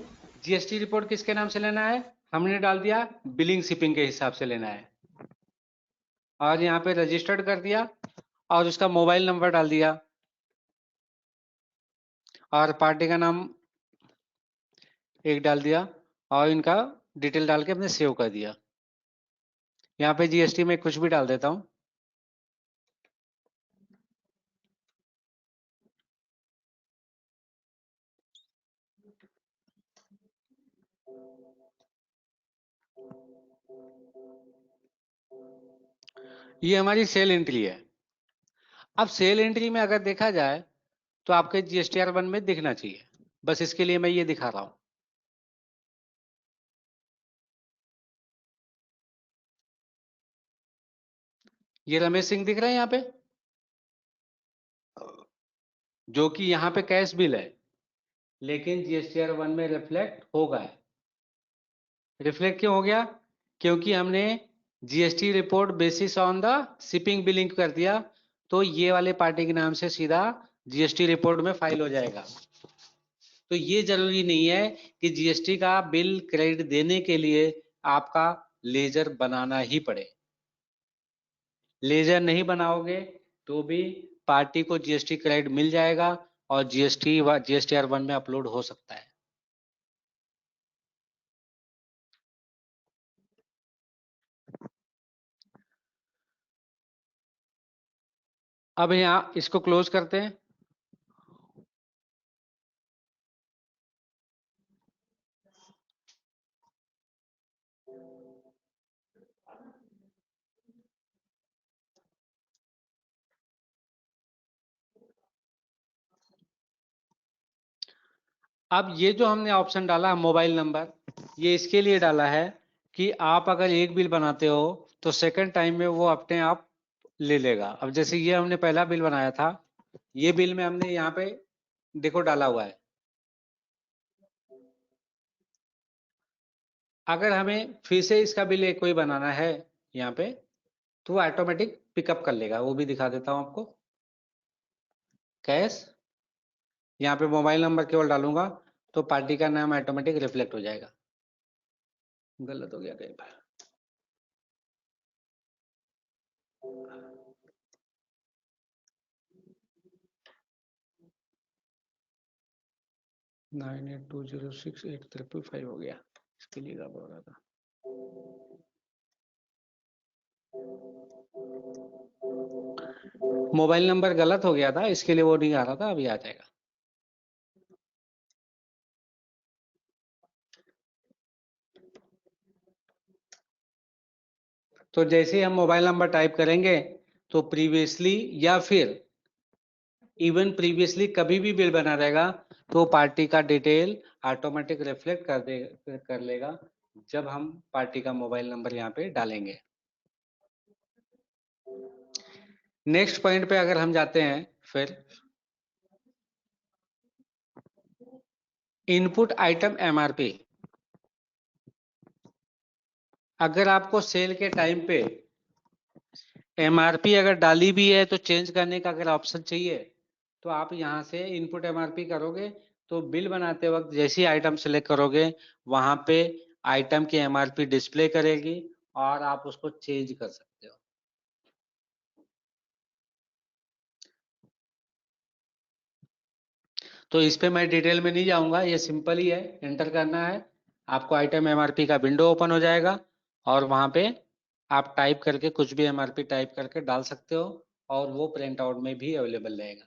जीएसटी रिपोर्ट किसके नाम से लेना है, हमने डाल दिया बिलिंग शिपिंग के हिसाब से लेना है, और यहाँ पे रजिस्टर्ड कर दिया और उसका मोबाइल नंबर डाल दिया, और पार्टी का नाम एक डाल दिया, और इनका डिटेल डाल के अपने सेव कर दिया। यहाँ पे जीएसटी में कुछ भी डाल देता हूँ। ये हमारी सेल एंट्री है। अब सेल एंट्री में अगर देखा जाए तो आपके जीएसटीआर 1 में दिखना चाहिए, बस इसके लिए मैं ये दिखा रहा हूं। ये रमेश सिंह दिख रहा है यहाँ पे, जो कि यहाँ पे कैश बिल है, लेकिन जीएसटीआर 1 में रिफ्लेक्ट होगा। रिफ्लेक्ट क्यों हो गया, क्योंकि हमने GST report basis on the shipping billing कर दिया, तो ये वाले पार्टी के नाम से सीधा जीएसटी रिपोर्ट में फाइल हो जाएगा। तो ये जरूरी नहीं है कि जीएसटी का बिल क्रेडिट देने के लिए आपका लेजर बनाना ही पड़े। लेजर नहीं बनाओगे तो भी पार्टी को जीएसटी क्रेडिट मिल जाएगा, और GSTR1 में अपलोड हो सकता है। अब यहाँ इसको क्लोज करते हैं। अब ये जो हमने ऑप्शन डाला मोबाइल नंबर, ये इसके लिए डाला है कि आप अगर एक बिल बनाते हो तो सेकंड टाइम में वो अपने आप ले लेगा। अब जैसे ये हमने पहला बिल बनाया था, ये बिल में हमने यहाँ पे देखो डाला हुआ है। अगर हमें फिर से इसका बिल एक कोई बनाना है यहाँ पे, तो वो ऑटोमेटिक पिकअप कर लेगा। वो भी दिखा देता हूँ आपको। कैश, यहाँ पे मोबाइल नंबर केवल डालूंगा तो पार्टी का नाम ऑटोमेटिक रिफ्लेक्ट हो जाएगा। गलत हो गया कहीं पर। 98206855 हो गया, इसके लिए गड़बड़ हो रहा था। मोबाइल नंबर गलत हो गया था, इसके लिए वो नहीं आ रहा था, अभी आ जाएगा। तो जैसे ही हम मोबाइल नंबर टाइप करेंगे तो प्रीवियसली या फिर इवन प्रीवियसली कभी भी बिल बना रहेगा तो पार्टी का डिटेल ऑटोमेटिक रिफ्लेक्ट कर लेगा जब हम पार्टी का मोबाइल नंबर यहाँ पे डालेंगे। नेक्स्ट पॉइंट पे अगर हम जाते हैं, फिर इनपुट आइटम MRP। अगर आपको सेल के टाइम पे MRP अगर डाली भी है तो चेंज करने का अगर ऑप्शन चाहिए तो आप यहाँ से इनपुट MRP करोगे तो बिल बनाते वक्त जैसी आइटम सेलेक्ट करोगे वहां पे आइटम की MRP डिस्प्ले करेगी और आप उसको चेंज कर सकते हो। तो इस पे मैं डिटेल में नहीं जाऊंगा, ये सिंपल ही है, एंटर करना है, आपको आइटम MRP का विंडो ओपन हो जाएगा और वहां पे आप टाइप करके कुछ भी MRP टाइप करके डाल सकते हो और वो प्रिंट आउट में भी अवेलेबल रहेगा।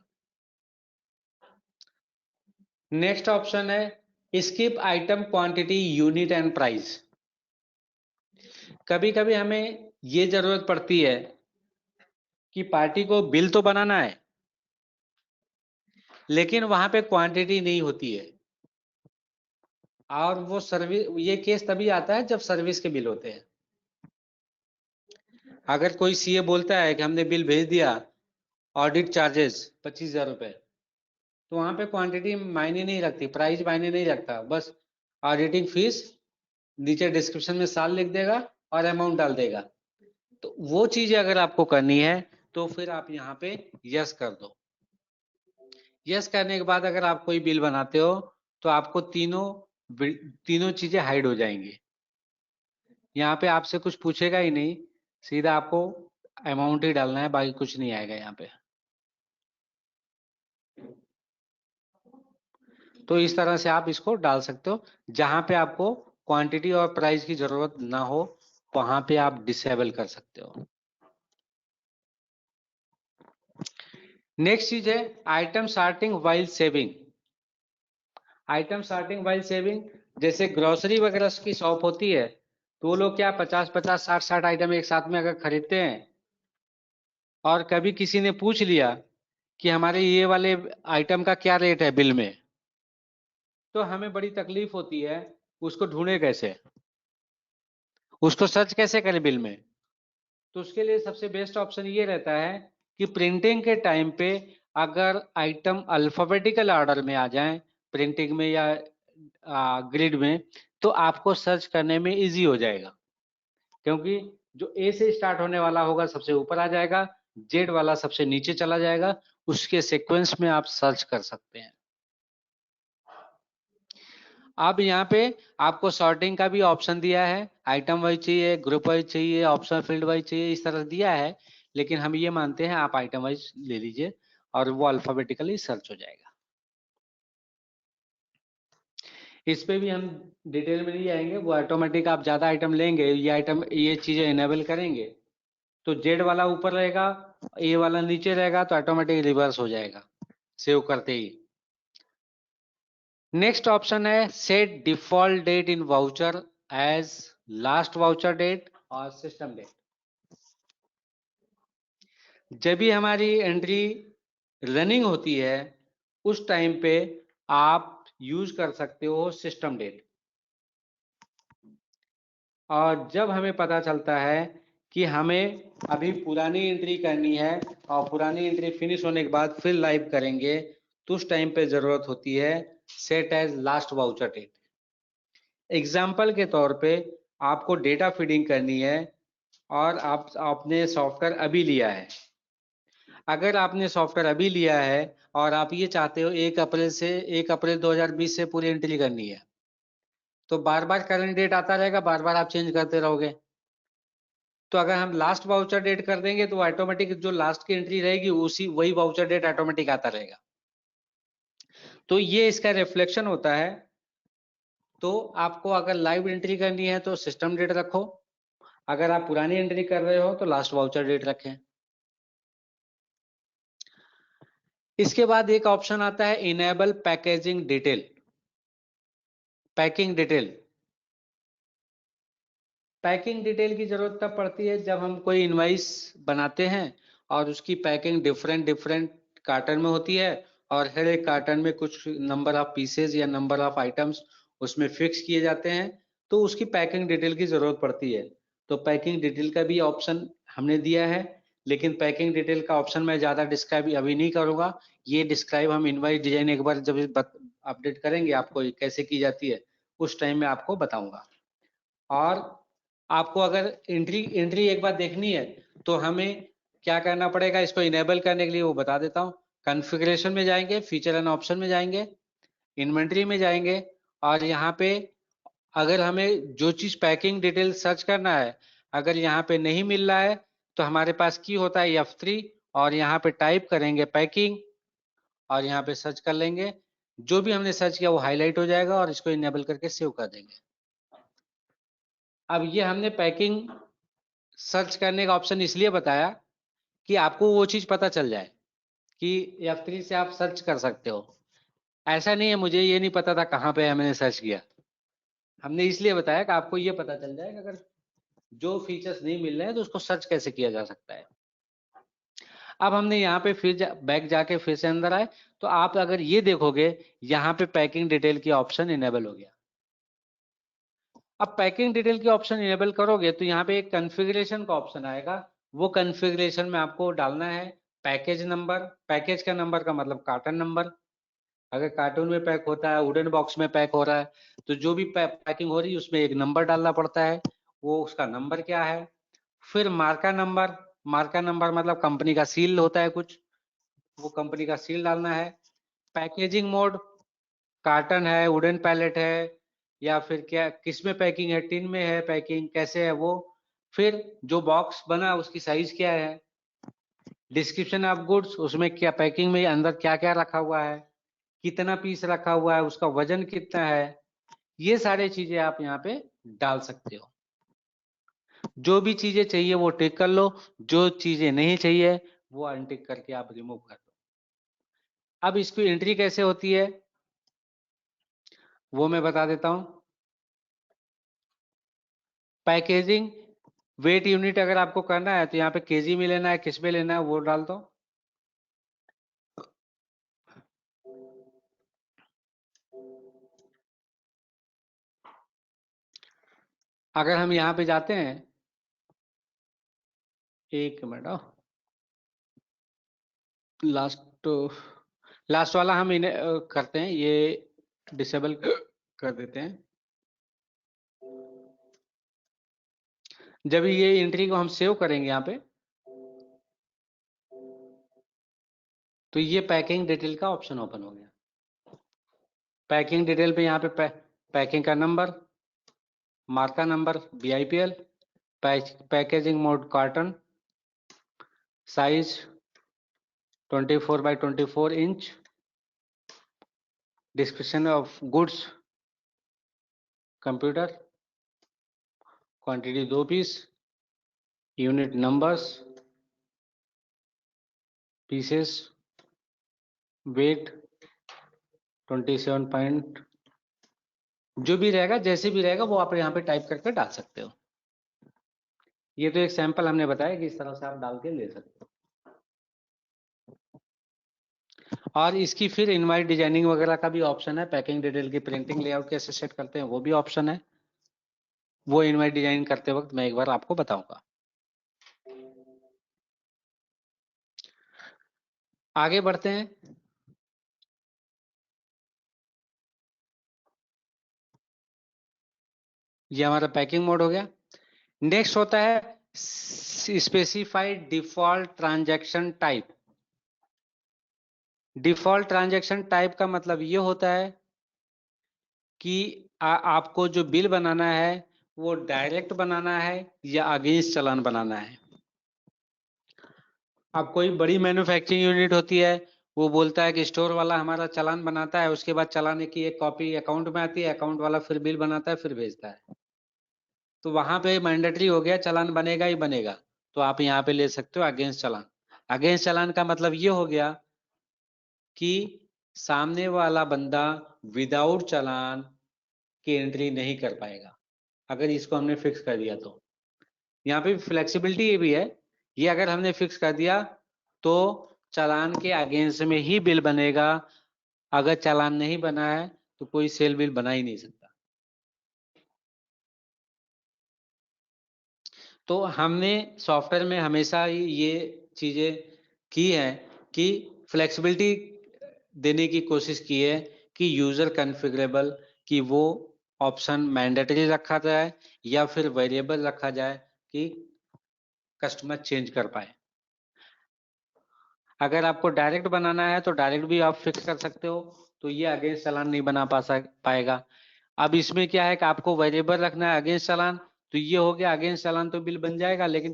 नेक्स्ट ऑप्शन है skip item quantity unit and price. कभी कभी हमें ये जरूरत पड़ती है कि पार्टी को बिल तो बनाना है लेकिन वहां पे क्वांटिटी नहीं होती है, और वो सर्विस, ये केस तभी आता है जब सर्विस के बिल होते हैं। अगर कोई CA बोलता है कि हमने बिल भेज दिया, ऑडिट चार्जेस 25,000 रुपए, तो वहां पे क्वांटिटी मायने नहीं रखती, प्राइस मायने नहीं रखता, बस ऑडिटिंग फीस नीचे डिस्क्रिप्शन में साल लिख देगा और अमाउंट डाल देगा। तो वो चीजें अगर आपको करनी है तो फिर आप यहाँ पे यस कर दो। यस करने के बाद अगर आप कोई बिल बनाते हो तो आपको तीनों चीजें हाइड हो जाएंगी। यहाँ पे आपसे कुछ पूछेगा ही नहीं, सीधा आपको अमाउंट ही डालना है, बाकी कुछ नहीं आएगा यहाँ पे। तो इस तरह से आप इसको डाल सकते हो। जहां पे आपको क्वांटिटी और प्राइस की जरूरत ना हो वहां पे आप डिसेबल कर सकते हो। नेक्स्ट चीज है item sorting while saving. Item sorting while saving, जैसे ग्रोसरी वगैरह की शॉप होती है तो वो लोग क्या 50-50 60-60 आइटम एक साथ में अगर खरीदते हैं और कभी किसी ने पूछ लिया कि हमारे ये वाले आइटम का क्या रेट है बिल में, तो हमें बड़ी तकलीफ होती है, उसको ढूंढे कैसे, उसको सर्च कैसे करें बिल में। तो उसके लिए सबसे बेस्ट ऑप्शन ये रहता है कि प्रिंटिंग के टाइम पे अगर आइटम अल्फाबेटिकल ऑर्डर में आ जाएं प्रिंटिंग में या ग्रिड में, तो आपको सर्च करने में इजी हो जाएगा, क्योंकि जो ए से स्टार्ट होने वाला होगा सबसे ऊपर आ जाएगा, जेड वाला सबसे नीचे चला जाएगा, उसके सीक्वेंस में आप सर्च कर सकते हैं। अब यहाँ पे आपको सॉर्टिंग का भी ऑप्शन दिया है, आइटम वाइज चाहिए, ग्रुप वाइज चाहिए, ऑप्शन फील्ड वाइज चाहिए, इस तरह दिया है, लेकिन हम ये मानते हैं आप आइटम वाइज ले लीजिए और वो अल्फाबेटिकली सर्च हो जाएगा। इस पे भी हम डिटेल में नहीं आएंगे, वो ऑटोमेटिक आप ज़्यादा आइटम लेंगे, ये आइटम ये चीज़ें इनेबल करेंगे तो जेड वाला ऊपर रहेगा, ए वाला नीचे रहेगा, तो ऑटोमेटिक रिवर्स हो जाएगा सेव करते ही। नेक्स्ट ऑप्शन है set default date in voucher as last voucher date और सिस्टम डेट। जब भी हमारी एंट्री रनिंग होती है उस टाइम पे आप यूज कर सकते हो सिस्टम डेट। और जब हमें पता चलता है कि हमें अभी पुरानी एंट्री करनी है और पुरानी एंट्री फिनिश होने के बाद फिर लाइव करेंगे, तो उस टाइम पे जरूरत होती है set as last voucher date. Example के तौर पे आपको डेटा फीडिंग करनी है और आपने सॉफ्टवेयर अभी लिया है। अगर आपने सॉफ्टवेयर अभी लिया है और आप ये चाहते हो 1 अप्रैल 2020 से पूरी एंट्री करनी है, तो बार बार करंट डेट आता रहेगा, बार बार आप चेंज करते रहोगे। तो अगर हम लास्ट वाउचर डेट कर देंगे तो ऑटोमेटिक जो लास्ट की एंट्री रहेगी उसी वही वाउचर डेट ऑटोमेटिक आता रहेगा। तो ये इसका रिफ्लेक्शन होता है। तो आपको अगर लाइव एंट्री करनी है तो सिस्टम डेट रखो, अगर आप पुरानी एंट्री कर रहे हो तो लास्ट वाउचर डेट रखें। इसके बाद एक ऑप्शन आता है enable packaging detail, packing detail. Packing detail की जरूरत तब पड़ती है जब हम कोई इनवाइस बनाते हैं और उसकी पैकिंग डिफरेंट डिफरेंट कार्टन में होती है और हर एक कार्टन में कुछ नंबर ऑफ पीसेज या नंबर ऑफ आइटम्स उसमें फिक्स किए जाते हैं, तो उसकी पैकिंग डिटेल की जरूरत पड़ती है। तो पैकिंग डिटेल का भी ऑप्शन हमने दिया है, लेकिन पैकिंग डिटेल का ऑप्शन मैं ज्यादा डिस्क्राइब अभी नहीं करूंगा। ये डिस्क्राइब हम इनवाइस डिजाइन एक बार जब अपडेट करेंगे आपको कैसे की जाती है उस टाइम में आपको बताऊंगा। और आपको अगर एंट्री एंट्री एक बार देखनी है तो हमें क्या करना पड़ेगा, इसको इनेबल करने के लिए वो बता देता हूँ। कॉन्फ़िगरेशन में जाएंगे, फीचर एंड ऑप्शन में जाएंगे, इन्वेंट्री में जाएंगे और यहाँ पे अगर हमें जो चीज पैकिंग डिटेल सर्च करना है अगर यहाँ पे नहीं मिल रहा है तो हमारे पास की होता है F3 और यहाँ पे टाइप करेंगे पैकिंग और यहाँ पे सर्च कर लेंगे। जो भी हमने सर्च किया वो हाईलाइट हो जाएगा और इसको इनेबल करके सेव कर देंगे। अब ये हमने पैकिंग सर्च करने का ऑप्शन इसलिए बताया कि आपको वो चीज पता चल जाए कि F3 से आप सर्च कर सकते हो। ऐसा नहीं है मुझे ये नहीं पता था कहाँ पे है मैंने सर्च किया, हमने इसलिए बताया कि आपको ये पता चल जाए कि अगर जो फीचर्स नहीं मिल रहे हैं तो उसको सर्च कैसे किया जा सकता है। अब हमने यहाँ पे फिर बैक जाके फिर से अंदर आए तो आप अगर ये देखोगे यहाँ पे पैकिंग डिटेल की ऑप्शन इनेबल हो गया। अब पैकिंग डिटेल की ऑप्शन इनेबल करोगे तो यहाँ पे एक कॉन्फ़िगरेशन का ऑप्शन आएगा, वो कॉन्फ़िगरेशन में आपको डालना है पैकेज नंबर। पैकेज का नंबर का मतलब कार्टन नंबर। अगर कार्टून में पैक होता है, वुडन बॉक्स में पैक हो रहा है, तो जो भी पैकिंग हो रही है उसमें एक नंबर डालना पड़ता है, वो उसका नंबर क्या है। फिर मार्का नंबर, मार्का नंबर मतलब कंपनी का सील होता है कुछ, वो कंपनी का सील डालना है। पैकेजिंग मोड, कार्टन है, वुडन पैलेट है या फिर क्या किस में पैकिंग है, टिन में है पैकिंग, कैसे है वो। फिर जो बॉक्स बना उसकी साइज क्या है। डिस्क्रिप्शन ऑफ गुड्स, उसमें क्या पैकिंग में अंदर क्या क्या रखा हुआ है, कितना पीस रखा हुआ है, उसका वजन कितना है। ये सारी चीजें आप यहाँ पे डाल सकते हो। जो भी चीजें चाहिए वो टिक कर लो, जो चीजें नहीं चाहिए वो अनटिक करके आप रिमूव कर दो। अब इसकी एंट्री कैसे होती है वो मैं बता देता हूं। पैकेजिंग वेट यूनिट अगर आपको करना है तो यहाँ पे केजी में लेना है, किस में लेना है वो डाल दो। अगर हम यहाँ पे जाते हैं, एक मिनट, लास्ट लास्ट वाला हम इन्हें करते हैं, ये डिसेबल कर देते हैं। जब ये एंट्री को हम सेव करेंगे यहाँ पे तो ये पैकिंग डिटेल का ऑप्शन ओपन हो गया। पैकिंग डिटेल पे यहाँ पे पैकिंग का नंबर, मार्का number BIPL, packaging mode carton, size 24 by 24 inch, description of goods computer, quantity 2 piece, unit numbers, pieces, weight 27 point, जो भी रहेगा जैसे भी रहेगा वो आप यहाँ पे टाइप करके डाल सकते हो। ये तो एक सैंपल हमने बताया कि इस तरह से आप डाल के ले सकते हो। और इसकी फिर इनवाइट डिजाइनिंग वगैरह का भी ऑप्शन है, पैकिंग डिटेल की प्रिंटिंग लेआउट कैसे सेट करते हैं वो भी ऑप्शन है, वो इनवाइट डिजाइनिंग करते वक्त मैं एक बार आपको बताऊंगा। आगे बढ़ते हैं। ये हमारा पैकिंग मोड हो गया। नेक्स्ट होता है specified default transaction type. Default transaction type का मतलब ये होता है कि आपको जो बिल बनाना है वो डायरेक्ट बनाना है या अगेंस्ट चालान बनाना है। अब कोई बड़ी मैन्युफैक्चरिंग यूनिट होती है, वो बोलता है कि स्टोर वाला हमारा चालान बनाता है, उसके बाद चालान की एक कॉपी अकाउंट में आती है, अकाउंट वाला फिर बिल बनाता है फिर भेजता है। तो वहां पे मैंडेटरी हो गया, चालान बनेगा ही बनेगा। तो आप यहाँ पे ले सकते हो अगेंस्ट चालान। अगेंस्ट चालान का मतलब ये हो गया कि सामने वाला बंदा विदाउट चालान की एंट्री नहीं कर पाएगा, अगर इसको हमने फिक्स कर दिया तो। यहाँ पे फ्लेक्सिबिलिटी ये भी है, ये अगर हमने फिक्स कर दिया तो चालान के अगेंस्ट में ही बिल बनेगा, अगर चालान नहीं बना है तो कोई सेल बिल बना ही नहीं सकता। तो हमने सॉफ्टवेयर में हमेशा ये चीजें की है कि फ्लेक्सिबिलिटी देने की कोशिश की है कि यूजर कॉन्फ़िगरेबल, कि वो ऑप्शन मैंडेटरी रखा जाए या फिर वेरिएबल रखा जाए कि कस्टमर चेंज कर पाए। अगर आपको डायरेक्ट बनाना है तो डायरेक्ट भी आप फिक्स कर सकते हो, तो ये अगेंस्ट चालान नहीं बना पाएगा। अब इसमें क्या है कि आपको वेरिएबल रखना है अगेंस्ट चालान, तो ये हो गया अगेंस्ट चालान तो बिल बन जाएगा, लेकिन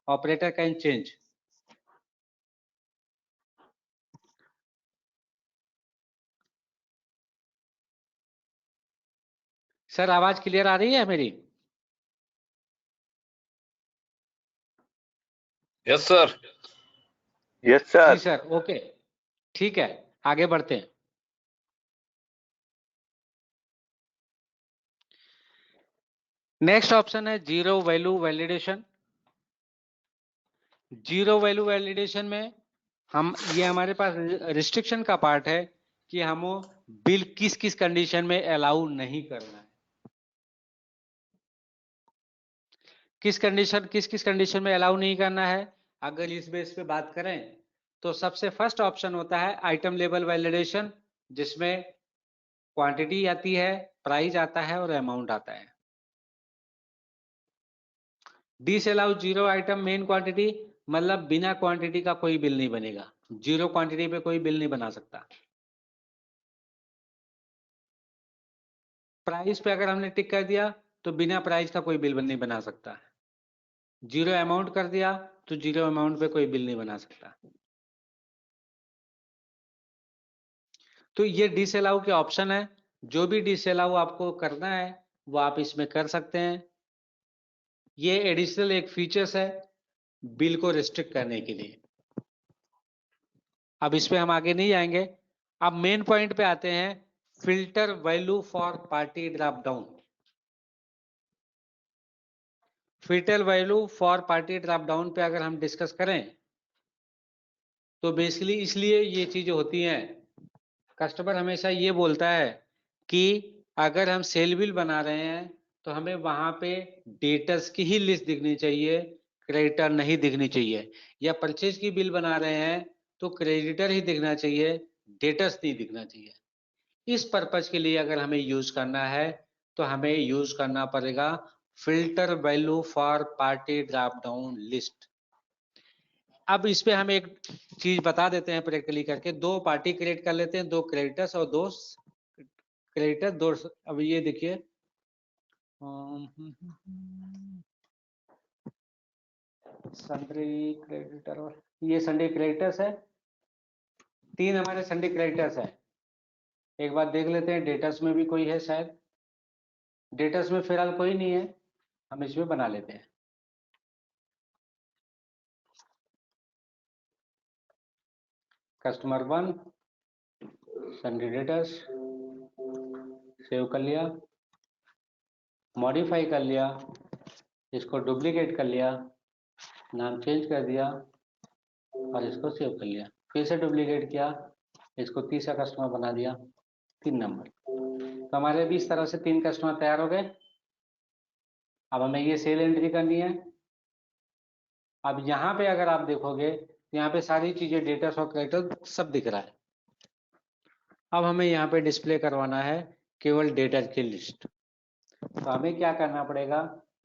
ऑपरेटर कैन चेंज। सर आवाज क्लियर आ रही है मेरी? Yes sir. यस जी सर। सर, ओके, ठीक है, आगे बढ़ते हैं। नेक्स्ट ऑप्शन है zero value validation. Zero value validation में ये हमारे पास रिस्ट्रिक्शन का पार्ट है कि हम बिल किस किस कंडीशन में अलाउ नहीं करना है। किस किस कंडीशन में अलाउ नहीं करना है, अगर इस बेस पे बात करें तो सबसे फर्स्ट ऑप्शन होता है आइटम लेवल वैलिडेशन, जिसमें क्वांटिटी आती है, प्राइस आता है और अमाउंट आता है। Disallow zero item main quantity, मतलब बिना क्वांटिटी का कोई बिल नहीं बनेगा, जीरो क्वांटिटी पे कोई बिल नहीं बना सकता। प्राइस पे अगर हमने टिक कर दिया तो बिना प्राइस का कोई बिल नहीं बना सकता। जीरो अमाउंट कर दिया तो जीरो अमाउंट पे कोई बिल नहीं बना सकता। तो ये डिसअलाउ के ऑप्शन है, जो भी डिसअलाउ आपको करना है वो आप इसमें कर सकते हैं। ये एडिशनल एक फीचर्स है बिल को रिस्ट्रिक्ट करने के लिए। अब इस पे हम आगे नहीं जाएंगे। अब मेन पॉइंट पे आते हैं, filter value for party drop down. Filter value for party drop down पे अगर हम डिस्कस करें तो बेसिकली इसलिए ये चीजें होती हैं, कस्टमर हमेशा ये बोलता है कि अगर हम सेल बिल बना रहे हैं तो हमें वहां पे डेटर्स की ही लिस्ट दिखनी चाहिए, क्रेडिटर नहीं दिखनी चाहिए, या परचेज की बिल बना रहे हैं तो क्रेडिटर ही दिखना चाहिए, डेटर्स नहीं दिखना चाहिए। इस पर्पज के लिए अगर हमें यूज करना है तो हमें यूज करना पड़ेगा filter value for party drop down list. अब इस पे हम एक चीज बता देते हैं प्रैक्टिकली करके, दो पार्टी क्रिएट कर लेते हैं, दो क्रेडिटर्स और दो क्रेडिटर, दो। अब ये देखिए, सन्ड्री क्रेडिटर, ये सन्डे क्रेडिटर्स है, तीन हमारे सन्डे क्रेडिटर्स है। एक बार देख लेते हैं डेटर्स में भी कोई है शायद। डेटर्स में फिलहाल कोई नहीं है, हम इसमें बना लेते हैं। कस्टमर 1 सन्डे डेटर्स, सेव कर लिया, मॉडिफाई कर लिया, इसको डुप्लीकेट कर लिया, नाम चेंज कर दिया और इसको सेव कर लिया, फिर से डुप्लीकेट किया, इसको तीसरा कस्टमर बना दिया, 3 नंबर। तो हमारे भी इस तरह से 3 कस्टमर तैयार हो गए। अब हमें ये सेल एंट्री करनी है। अब यहाँ पे अगर आप देखोगे तो यहाँ पे सारी चीजें डेटर्स और क्रेडिटर सब दिख रहा है। अब हमें यहाँ पे डिस्प्ले करवाना है केवल डेटर की लिस्ट। तो हमें क्या करना पड़ेगा,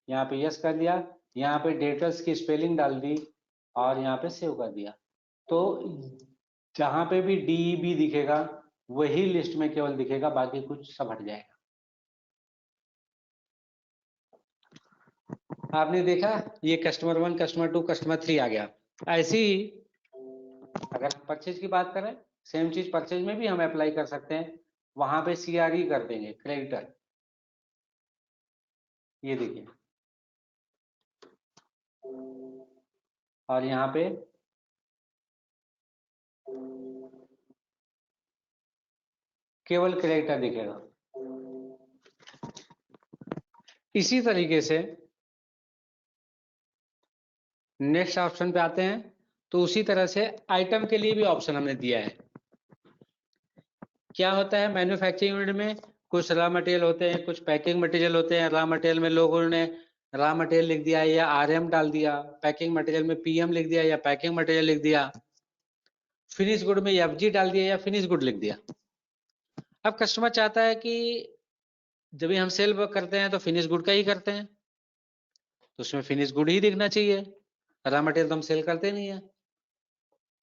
यहाँ पे यस कर दिया, यहाँ पे डेटर्स की स्पेलिंग डाल दी और यहाँ पे सेव कर दिया। तो जहाँ पे भी DEB दिखेगा वही लिस्ट में केवल दिखेगा, बाकी कुछ सब हट जाएगा। आपने देखा ये कस्टमर 1, कस्टमर 2, कस्टमर 3 आ गया। ऐसे ही अगर परचेज की बात करें, सेम चीज परचेज में भी हम अप्लाई कर सकते हैं। वहां पे CRE कर देंगे, क्रेडिटर। ये देखिए, और यहाँ पे केवल क्रेडिटर दिखेगा। इसी तरीके से नेक्स्ट ऑप्शन पे आते हैं, तो उसी तरह से आइटम के लिए भी ऑप्शन हमने दिया है। क्या होता है, मैन्युफैक्चरिंग यूनिट में कुछ रॉ मटेरियल होते हैं, कुछ पैकिंग मटेरियल होते हैं। रॉ मटेरियल में लोगों ने रॉ मटेरियल लिख दिया या RM डाल दिया, पैकिंग मटेरियल में PM लिख दिया या पैकिंग मटेरियल लिख दिया, फिनिश गुड में FG डाल दिया या फिनिश गुड लिख दिया। अब कस्टमर चाहता है कि जब भी हम सेल करते हैं तो फिनिश गुड का ही करते हैं, तो उसमें फिनिश गुड ही दिखना चाहिए, रॉ मटेरियल तो हम सेल करते नहीं है।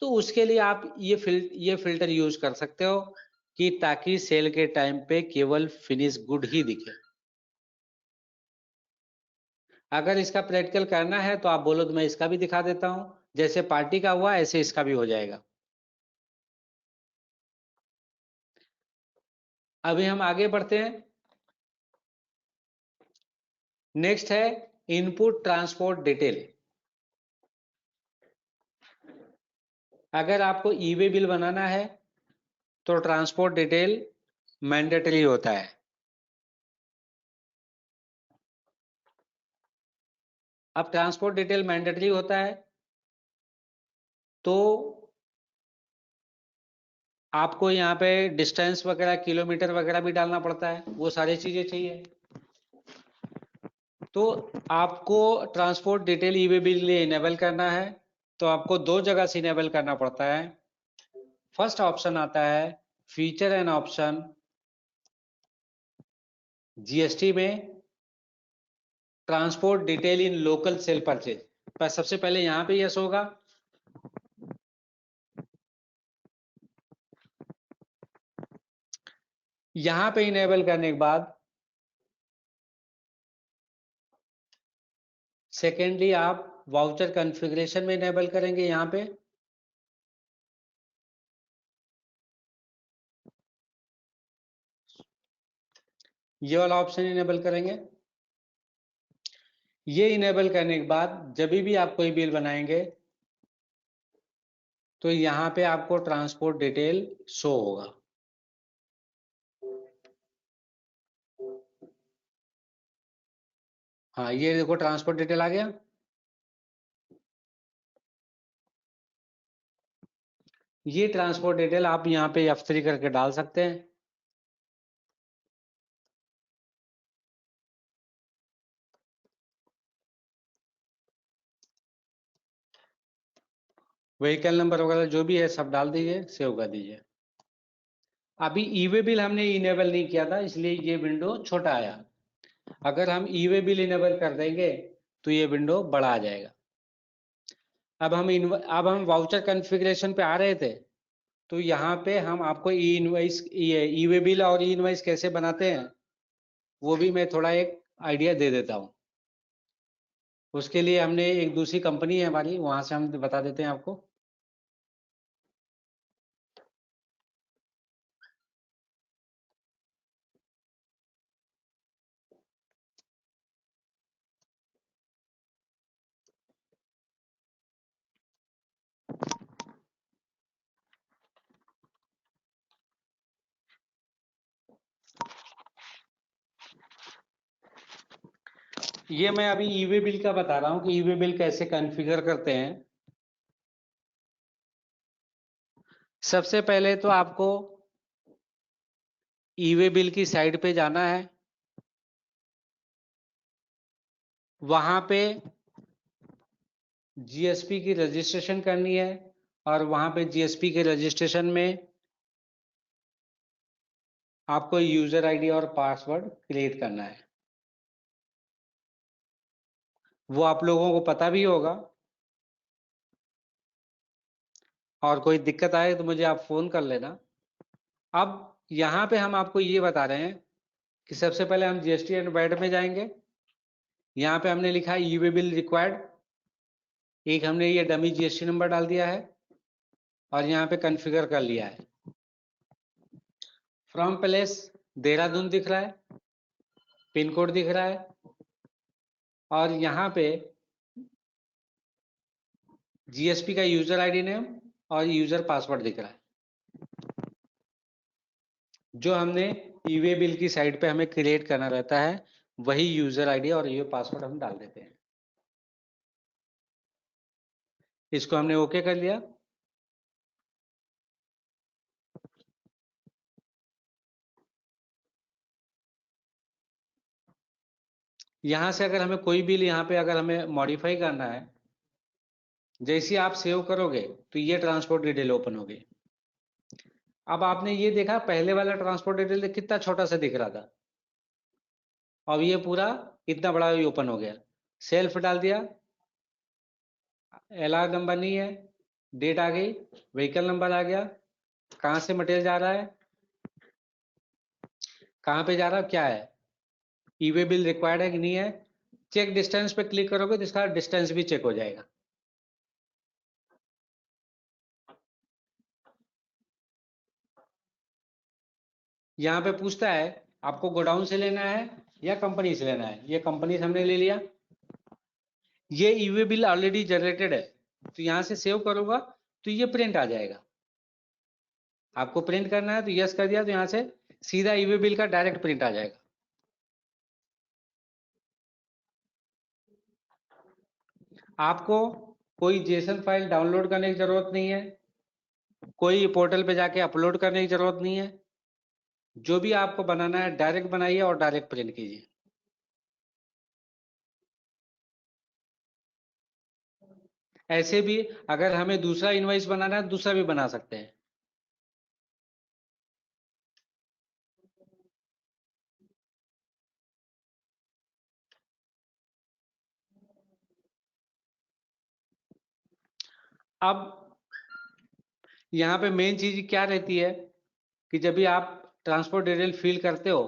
तो उसके लिए आप ये फिल्टर यूज कर सकते हो कि ताकि सेल के टाइम पे केवल फिनिश गुड ही दिखे। अगर इसका प्रैक्टिकल करना है तो आप बोलो तो मैं इसका भी दिखा देता हूं। जैसे पार्टी का हुआ ऐसे इसका भी हो जाएगा। अभी हम आगे बढ़ते हैं। नेक्स्ट है इनपुट ट्रांसपोर्ट डिटेल। अगर आपको ई-वे बिल बनाना है तो ट्रांसपोर्ट डिटेल मैंडेटरी होता है। अब ट्रांसपोर्ट डिटेल मैंडेटरी होता है तो आपको यहाँ पे डिस्टेंस वगैरह, किलोमीटर वगैरह भी डालना पड़ता है, वो सारी चीजें चाहिए। तो आपको ट्रांसपोर्ट डिटेल ई-वे बिल लिए इनेबल करना है तो आपको 2 जगह से इनेबल करना पड़ता है। फर्स्ट ऑप्शन आता है फीचर एंड ऑप्शन, GST में transport detail in local cell purchase. पर सबसे पहले यहां पे यस होगा। यहां पे इनेबल करने के बाद सेकेंडली आप वाउचर कॉन्फ़िगरेशन में इनेबल करेंगे। यहां पे ये वाला ऑप्शन इनेबल करेंगे। ये इनेबल करने के बाद जब भी आप कोई बिल बनाएंगे तो यहां पे आपको ट्रांसपोर्ट डिटेल शो होगा। हाँ, ये देखो ट्रांसपोर्ट डिटेल आ गया। ये ट्रांसपोर्ट डिटेल आप यहाँ पे F3 करके डाल सकते हैं। व्हीकल नंबर वगैरह जो भी है सब डाल दीजिए, सेव कर दीजिए। अभी ई-वे बिल हमने इनेबल नहीं किया था इसलिए ये विंडो छोटा आया। अगर हम ई-वे बिल इनेबल कर देंगे तो ये विंडो बड़ा आ जाएगा। अब हम वाउचर कॉन्फ़िगरेशन पे आ रहे थे, तो यहाँ पे हम आपको ई-वे बिल और ई इनवॉइस कैसे बनाते हैं वो भी मैं थोड़ा एक आइडिया दे देता हूँ। उसके लिए हमने एक दूसरी कंपनी है हमारी, वहां से हम बता देते हैं आपको। ये मैं अभी ईवे बिल का बता रहा हूं कि ईवे बिल कैसे कॉन्फ़िगर करते हैं। सबसे पहले तो आपको ईवे बिल की साइट पे जाना है, वहां पे जीएसपी की रजिस्ट्रेशन करनी है और वहां पे जीएसपी के रजिस्ट्रेशन में आपको यूजर आईडी और पासवर्ड क्रिएट करना है। वो आप लोगों को पता भी होगा, और कोई दिक्कत आए तो मुझे आप फोन कर लेना। अब यहाँ पे हम आपको ये बता रहे हैं कि सबसे पहले हम जीएसटी एंड वैट में जाएंगे। यहाँ पे हमने लिखा है ईवे बिल रिक्वायर्ड, एक हमने ये डमी जीएसटी नंबर डाल दिया है और यहाँ पे कॉन्फ़िगर कर लिया है। फ्रॉम प्लेस देहरादून दिख रहा है, पिन कोड दिख रहा है और यहाँ पे जीएसपी का यूजर आईडी नेम और यूजर पासवर्ड दिख रहा है, जो हमने ईवे बिल की साइट पे हमें क्रिएट करना रहता है। वही यूजर आईडी और ये पासवर्ड हम डाल देते हैं। इसको हमने ओके कर लिया। यहां से अगर हमें कोई बिल यहाँ पे अगर हमें मॉडिफाई करना है, जैसे आप सेव करोगे तो ये ट्रांसपोर्ट डिटेल ओपन होगी। अब आपने ये देखा पहले वाला ट्रांसपोर्ट डिटेल कितना छोटा सा दिख रहा था, अब ये पूरा इतना बड़ा ही ओपन हो गया। सेल्फ डाल दिया, एलआर नंबर नहीं है, डेट आ गई, व्हीकल नंबर आ गया, कहां से मटेरियल जा रहा है, कहां पे जा रहा है, क्या है, ईवे बिल रिक्वायर्ड है कि नहीं है। चेक डिस्टेंस पे क्लिक करोगे तो इसका डिस्टेंस भी चेक हो जाएगा। यहाँ पे पूछता है आपको गोडाउन से लेना है या कंपनी से लेना है। ये कंपनी से हमने ले लिया। ये ईवे बिल ऑलरेडी जनरेटेड है, तो यहाँ से सेव करूंगा तो ये प्रिंट आ जाएगा। आपको प्रिंट करना है तो यस कर दिया, तो यहाँ से सीधा ईवे बिल का डायरेक्ट प्रिंट आ जाएगा। आपको कोई जेसन फाइल डाउनलोड करने की जरूरत नहीं है, कोई पोर्टल पे जाके अपलोड करने की जरूरत नहीं है। जो भी आपको बनाना है डायरेक्ट बनाइए और डायरेक्ट प्रिंट कीजिए। ऐसे भी अगर हमें दूसरा इनवॉइस बनाना है दूसरा भी बना सकते हैं। अब यहाँ पे मेन चीज क्या रहती है कि जब भी आप ट्रांसपोर्ट डिटेल फिल करते हो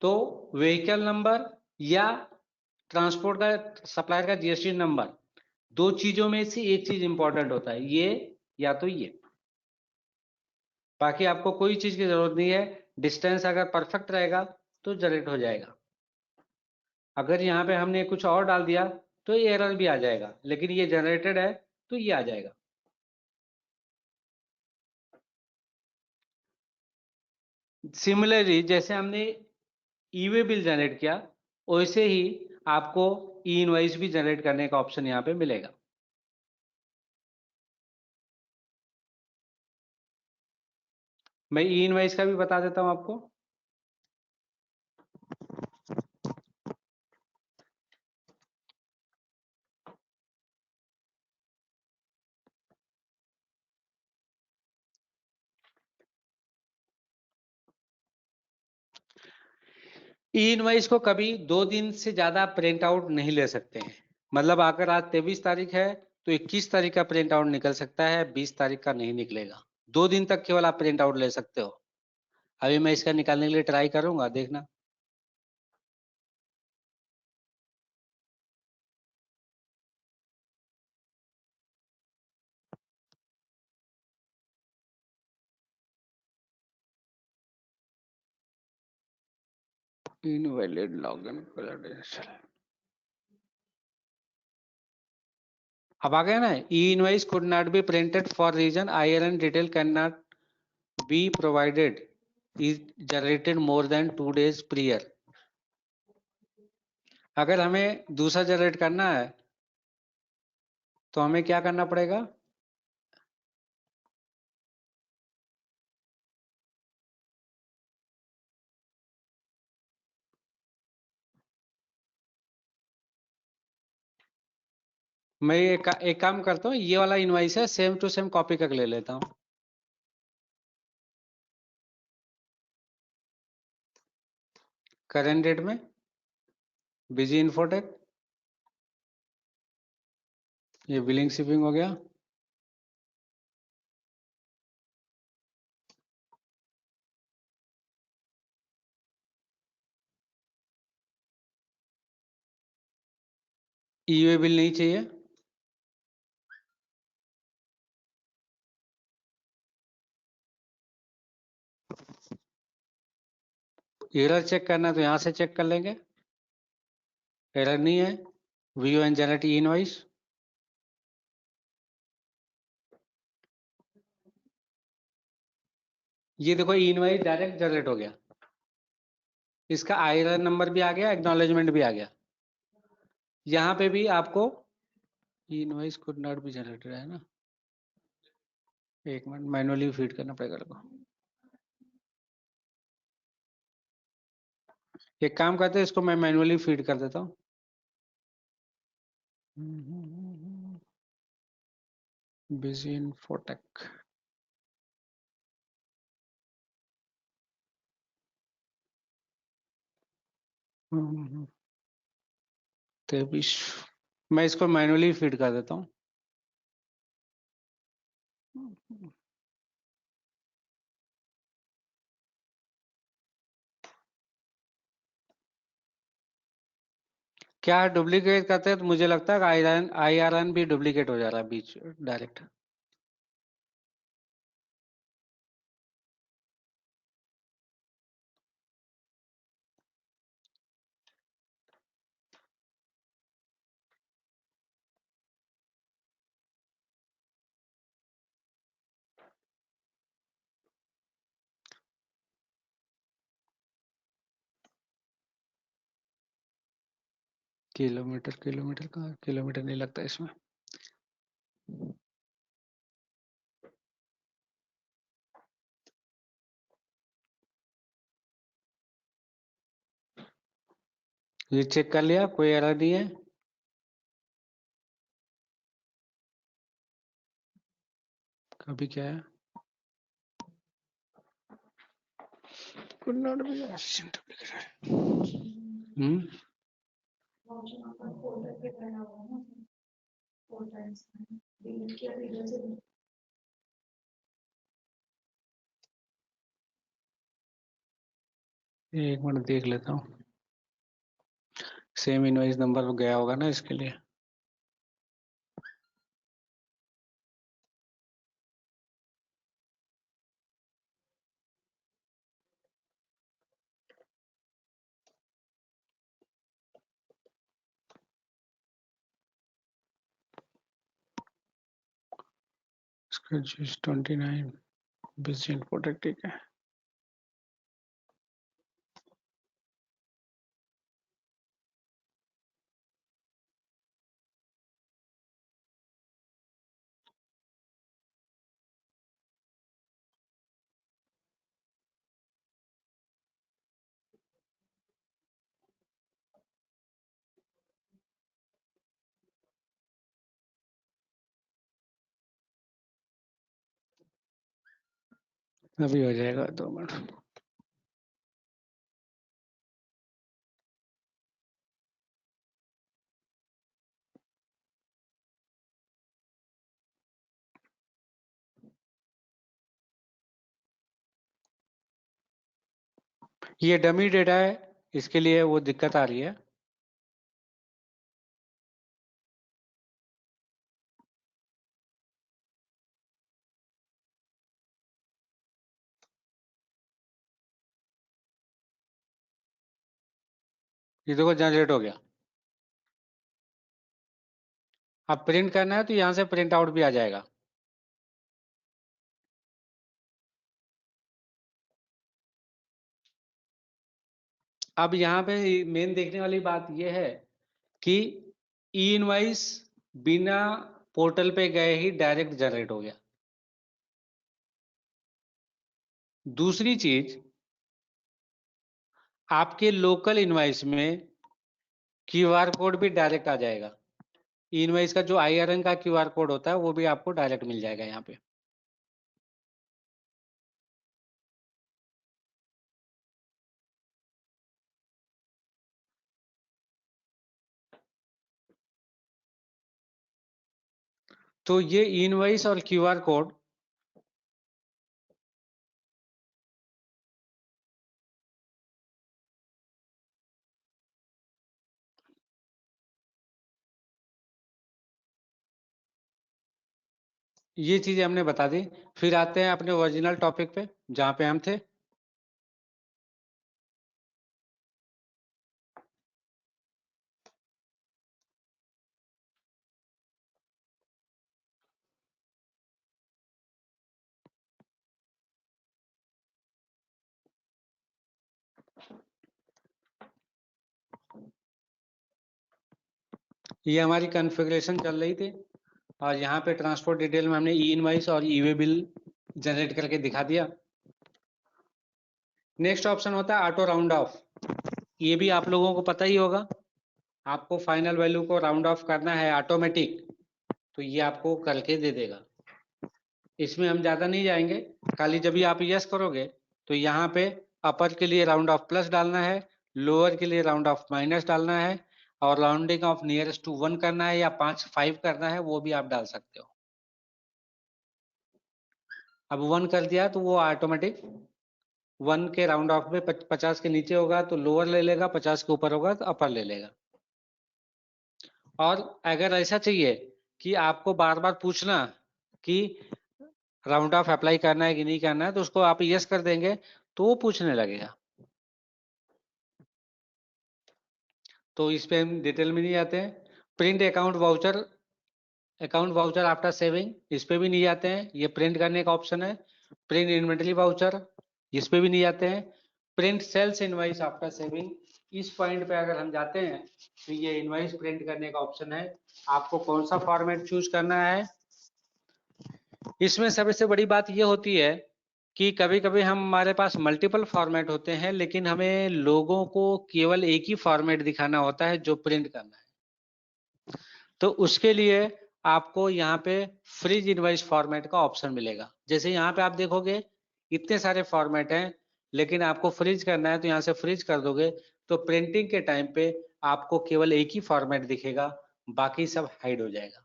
तो व्हीकल नंबर या ट्रांसपोर्ट का सप्लायर का जीएसटी नंबर, दो चीजों में से एक चीज इंपॉर्टेंट होता है, ये या तो ये। बाकी आपको कोई चीज की जरूरत नहीं है। डिस्टेंस अगर परफेक्ट रहेगा तो जनरेट हो जाएगा। अगर यहाँ पे हमने कुछ और डाल दिया तो ये एरर भी आ जाएगा, लेकिन ये जनरेटेड है तो ये आ जाएगा। सिमिलरली जैसे हमने ईवे बिल जनरेट किया, वैसे ही आपको ई इनवॉइस भी जनरेट करने का ऑप्शन यहाँ पे मिलेगा। मैं ई इनवॉइस का भी बता देता हूं आपको। ई इनवॉइस को कभी 2 दिन से ज्यादा प्रिंट आउट नहीं ले सकते हैं। मतलब अगर आज 23 तारीख है तो 21 तारीख का प्रिंट आउट निकल सकता है, 20 तारीख का नहीं निकलेगा। 2 दिन तक केवल आप प्रिंट आउट ले सकते हो। अभी मैं इसका निकालने के लिए ट्राई करूंगा, देखना। इनवैलिड लॉगिन क्रेडेंशियल, अब आ गया ना। E invoice could not be printed for reason IRN detail can not be provided is generated more than 2 days prior। अगर हमें दूसरा जनरेट करना है तो हमें क्या करना पड़ेगा? मैं एक काम करता हूँ, ये वाला इनवाइस है, सेम टू सेम कॉपी करके ले लेता हूँ। करंट डेट में बिजी इन्फोटेक, ये बिलिंग शिपिंग हो गया। ईवे बिल नहीं चाहिए। एरर चेक करना है तो यहां से चेक कर लेंगे, एरर नहीं है। View and generate E invoice. ये देखो ई इनवाइस डायरेक्ट जनरेट हो गया, इसका आईआरएन नंबर भी आ गया, एक्नॉलेजमेंट भी आ गया। यहाँ पे भी आपको E invoice could not be generated है ना, एक मिनट मैनुअली फीड करना पड़ेगा को। एक काम करते हैं, इसको मैं मैनुअली फीड कर देता हूँ। बिजी इन्फोटेक, मैं इसको मैनुअली फीड कर देता हूँ। क्या डुप्लीकेट करते हैं तो मुझे लगता है आईआरएन भी डुप्लीकेट हो जा रहा है बीच डायरेक्ट। किलोमीटर किलोमीटर का किलोमीटर नहीं लगता इसमें। ये चेक कर लिया, कोई एरर नहीं है। अभी क्या है? could not be assistant duplicated। एक मिनट देख लेता हूँ, सेम इनवॉइस नंबर गया होगा ना इसके लिए। इसका जीएस 29 बिजी इन्फोटेक, ठीक है। अभी हो जाएगा, 2 मिनट। ये डमी डेटा है, इसके लिए वो दिक्कत आ रही है। ये देखो जनरेट हो गया। अब प्रिंट करना है तो यहाँ से प्रिंट आउट भी आ जाएगा। अब यहाँ पे मेन देखने वाली बात यह है कि ई इनवाइस बिना पोर्टल पे गए ही डायरेक्ट जनरेट हो गया। दूसरी चीज, आपके लोकल इनवाइस में क्यूआर कोड भी डायरेक्ट आ जाएगा। ई इनवाइस का जो IRN का क्यूआर कोड होता है वो भी आपको डायरेक्ट मिल जाएगा यहाँ पे। तो ये ई इनवाइस और क्यूआर कोड ये चीजें हमने बता दी। फिर आते हैं अपने ओरिजिनल टॉपिक पे जहां पे हम थे। ये हमारी कॉन्फ़िगरेशन चल रही थी और यहाँ पे ट्रांसपोर्ट डिटेल में हमने ई इनवाइस और ई वे बिल जनरेट करके दिखा दिया। नेक्स्ट ऑप्शन होता है ऑटो राउंड ऑफ। ये भी आप लोगों को पता ही होगा, आपको फाइनल वैल्यू को राउंड ऑफ करना है ऑटोमेटिक, तो ये आपको करके दे देगा। इसमें हम ज्यादा नहीं जाएंगे, खाली जब भी आप यस करोगे तो यहाँ पे अपर के लिए राउंड ऑफ प्लस डालना है, लोअर के लिए राउंड ऑफ माइनस डालना है, और राउंडिंग ऑफ नियरेस्ट टू 1 करना है या 5 करना है, वो भी आप डाल सकते हो। अब 1 कर दिया तो वो ऑटोमेटिक 1 के राउंड ऑफ में 50 के नीचे होगा तो लोअर ले लेगा, 50 के ऊपर होगा तो अपर ले लेगा। और अगर ऐसा चाहिए कि आपको बार बार पूछना कि राउंड ऑफ अप्लाई करना है कि नहीं करना है, तो उसको आप यस कर देंगे तो वो पूछने लगेगा। तो इस पे हम डिटेल में नहीं जाते हैं। Print account voucher after saving, इस पे भी नहीं जाते हैं, ये प्रिंट करने का ऑप्शन है। प्रिंट इन्वेंटरी वाउचर, इस पे भी नहीं जाते हैं। Print sales invoice after saving, इस पॉइंट पे अगर हम जाते हैं तो ये इनवाइस प्रिंट करने का ऑप्शन है। आपको कौन सा फॉर्मेट चूज करना है। इसमें सबसे बड़ी बात ये होती है कि कभी कभी हमारे पास मल्टीपल फॉर्मेट होते हैं, लेकिन हमें लोगों को केवल एक ही फॉर्मेट दिखाना होता है जो प्रिंट करना है। तो उसके लिए आपको यहाँ पे फ्रीज इनवाइस फॉर्मेट का ऑप्शन मिलेगा। जैसे यहाँ पे आप देखोगे इतने सारे फॉर्मेट हैं, लेकिन आपको फ्रीज करना है तो यहाँ से फ्रीज कर दोगे तो प्रिंटिंग के टाइम पे आपको केवल एक ही फॉर्मेट दिखेगा, बाकी सब हाइड हो जाएगा।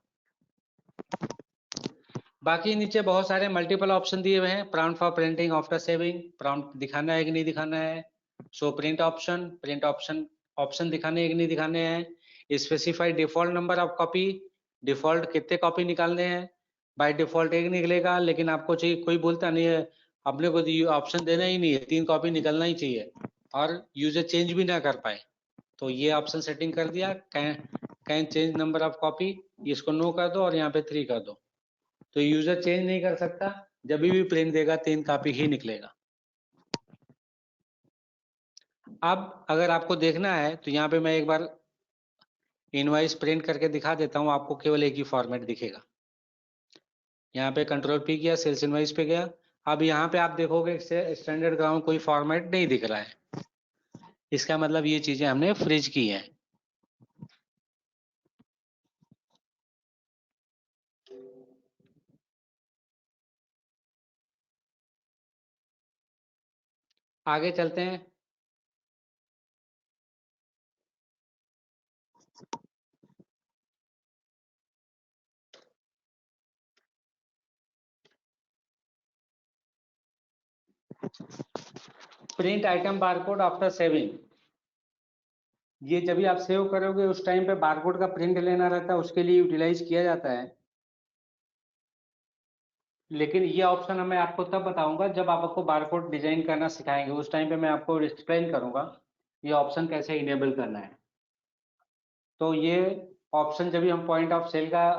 बाकी नीचे बहुत सारे मल्टीपल ऑप्शन दिए हुए हैं। Prompt for printing after saving, prompt दिखाना है कि नहीं दिखाना है। शो प्रिंट ऑप्शन दिखाने हैं कि नहीं दिखाने हैं। Specify default number of copy, default कितने कॉपी निकालने हैं। बाय डिफॉल्ट एक निकलेगा, लेकिन आपको चाहिए, कोई बोलता नहीं है, अपने को ऑप्शन देना ही नहीं है, 3 कॉपी निकलना ही चाहिए और यूजर चेंज भी ना कर पाए, तो ये ऑप्शन सेटिंग कर दिया। Can change number of copy, इसको नो कर दो और यहाँ पे 3 कर दो, तो यूजर चेंज नहीं कर सकता, जब भी प्रिंट देगा 3 कॉपी ही निकलेगा। अब अगर आपको देखना है तो यहाँ पे मैं एक बार इनवाइस प्रिंट करके दिखा देता हूँ, आपको केवल एक ही फॉर्मेट दिखेगा। यहाँ पे कंट्रोल P किया, सेल्स इनवाइस पे गया। अब यहाँ पे आप देखोगे स्टैंडर्ड ग्राउंड कोई फॉर्मेट नहीं दिख रहा है, इसका मतलब ये चीजें हमने फ्रीज की है। आगे चलते हैं। Print item barcode after saving, ये जब भी आप सेव करोगे उस टाइम पे बारकोड का प्रिंट लेना रहता है, उसके लिए यूटिलाइज किया जाता है। लेकिन ये ऑप्शन मैं आपको तब बताऊंगा जब आपको बारकोड डिजाइन करना सिखाएंगे, उस टाइम पे मैं आपको एक्सप्लेन करूंगा ये ऑप्शन कैसे इनेबल करना है। तो ये ऑप्शन जब भी हम पॉइंट ऑफ सेल का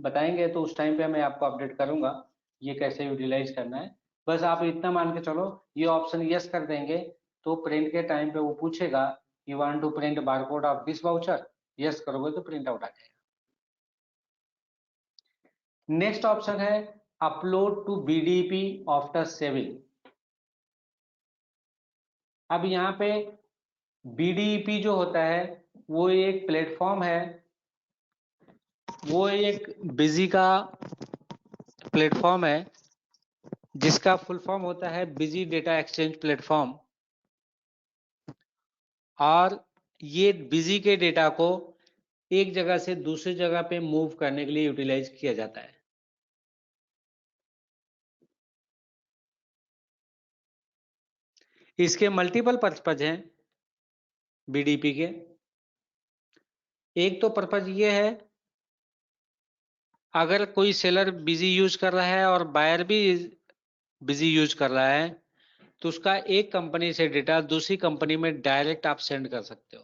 बताएंगे तो उस टाइम पे मैं आपको अपडेट करूंगा ये कैसे यूटिलाइज करना है। बस आप इतना मान के चलो, ये ऑप्शन यस कर देंगे तो प्रिंट के टाइम पे वो पूछेगा you want to print barcode of this voucher, yes करोगे तो प्रिंट आउट आ जाएगा। नेक्स्ट ऑप्शन है upload to BDP after saving. अब यहाँ पे बीडीपी जो होता है वो एक प्लेटफॉर्म है, वो एक बिजी का प्लेटफॉर्म है जिसका फुल फॉर्म होता है बिजी डेटा एक्सचेंज प्लेटफॉर्म। और ये बिजी के डेटा को एक जगह से दूसरी जगह पे मूव करने के लिए यूटिलाइज किया जाता है। इसके मल्टीपल पर्पज हैं बीडीपी के। एक तो पर्पज ये है, अगर कोई सेलर बिजी यूज कर रहा है और बायर भी बिजी यूज कर रहा है तो उसका एक कंपनी से डेटा दूसरी कंपनी में डायरेक्ट आप सेंड कर सकते हो।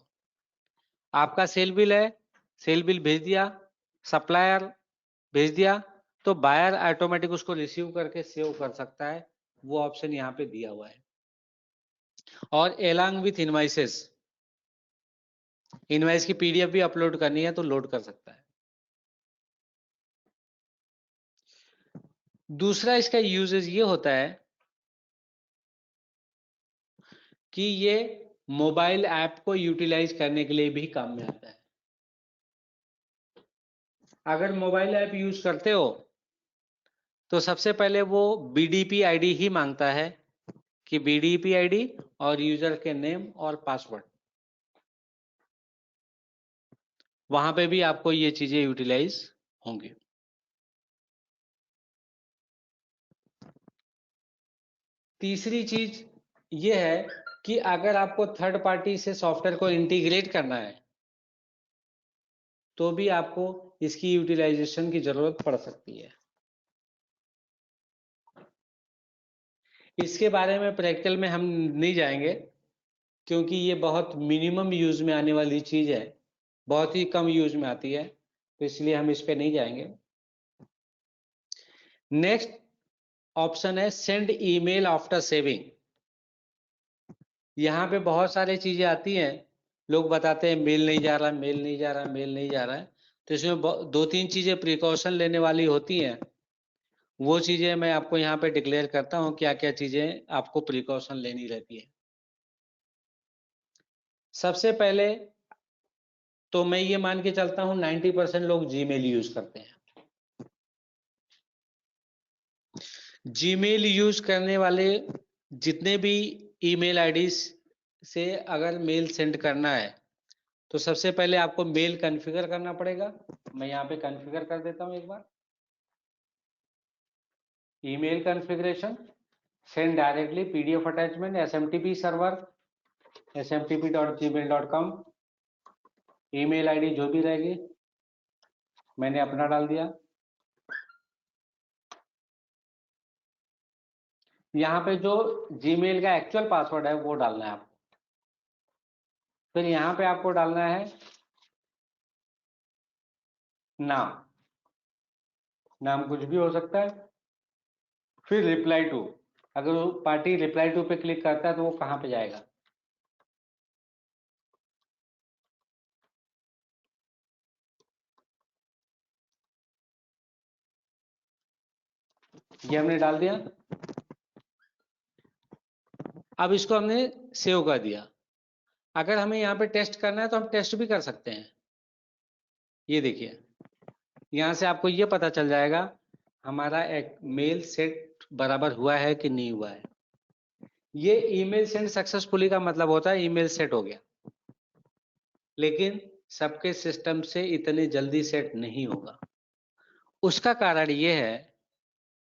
आपका सेल बिल है, सेल बिल भेज दिया, सप्लायर भेज दिया, तो बायर ऑटोमेटिक उसको रिसीव करके सेव कर सकता है। वो ऑप्शन यहाँ पे दिया हुआ है। और एलॉन्ग विथ इनवाइसेस, इनवाइस की पीडीएफ भी अपलोड करनी है तो लोड कर सकता है। दूसरा इसका यूजेज ये होता है कि ये मोबाइल ऐप को यूटिलाइज करने के लिए भी काम में आता है। अगर मोबाइल ऐप यूज करते हो तो सबसे पहले वो बीडीपी आईडी ही मांगता है कि बीडीपी आईडी और यूजर के नेम और पासवर्ड, वहां पे भी आपको ये चीजें यूटिलाइज होंगी। तीसरी चीज ये है कि अगर आपको थर्ड पार्टी से सॉफ्टवेयर को इंटीग्रेट करना है तो भी आपको इसकी यूटिलाइजेशन की जरूरत पड़ सकती है। इसके बारे में प्रैक्टिकल में हम नहीं जाएंगे क्योंकि ये बहुत मिनिमम यूज में आने वाली चीज है, बहुत ही कम यूज में आती है, तो इसलिए हम इस पे नहीं जाएंगे। नेक्स्ट ऑप्शन है सेंड ईमेल आफ्टर सेविंग। यहाँ पे बहुत सारी चीजें आती हैं, लोग बताते हैं मेल नहीं जा रहा, मेल नहीं जा रहा, मेल नहीं जा रहा है। तो इसमें दो तीन चीजें प्रिकॉशन लेने वाली होती हैं। वो चीजें मैं आपको यहाँ पे डिक्लेयर करता हूँ क्या क्या चीजें आपको प्रिकॉशन लेनी रहती है। सबसे पहले तो मैं ये मान के चलता हूँ 90% लोग जीमेल यूज करते हैं। जीमेल यूज करने वाले जितने भी ईमेल आईडी से अगर मेल सेंड करना है तो सबसे पहले आपको मेल कॉन्फ़िगर करना पड़ेगा। मैं यहाँ पे कॉन्फ़िगर कर देता हूँ एक बार। Email configuration, send directly PDF attachment SMTP server smtp.gmail.com, email ID जो भी रहेगी मैंने अपना डाल दिया। यहाँ पे जो जीमेल का एक्चुअल पासवर्ड है वो डालना है आपको। फिर यहाँ पे आपको डालना है नाम, नाम कुछ भी हो सकता है। फिर रिप्लाई टू, अगर वो पार्टी रिप्लाई टू पे क्लिक करता है तो वो कहाँ पे जाएगा, ये हमने डाल दिया। अब इसको हमने सेव कर दिया। अगर हमें यहाँ पे टेस्ट करना है तो हम टेस्ट भी कर सकते हैं। ये देखिए यहाँ से आपको ये पता चल जाएगा हमारा एक मेल सेट बराबर हुआ है कि नहीं हुआ है। ये ईमेल सेंड सक्सेसफुली का मतलब होता है ईमेल सेट हो गया, लेकिन सबके सिस्टम से इतने जल्दी सेट नहीं होगा। उसका कारण ये है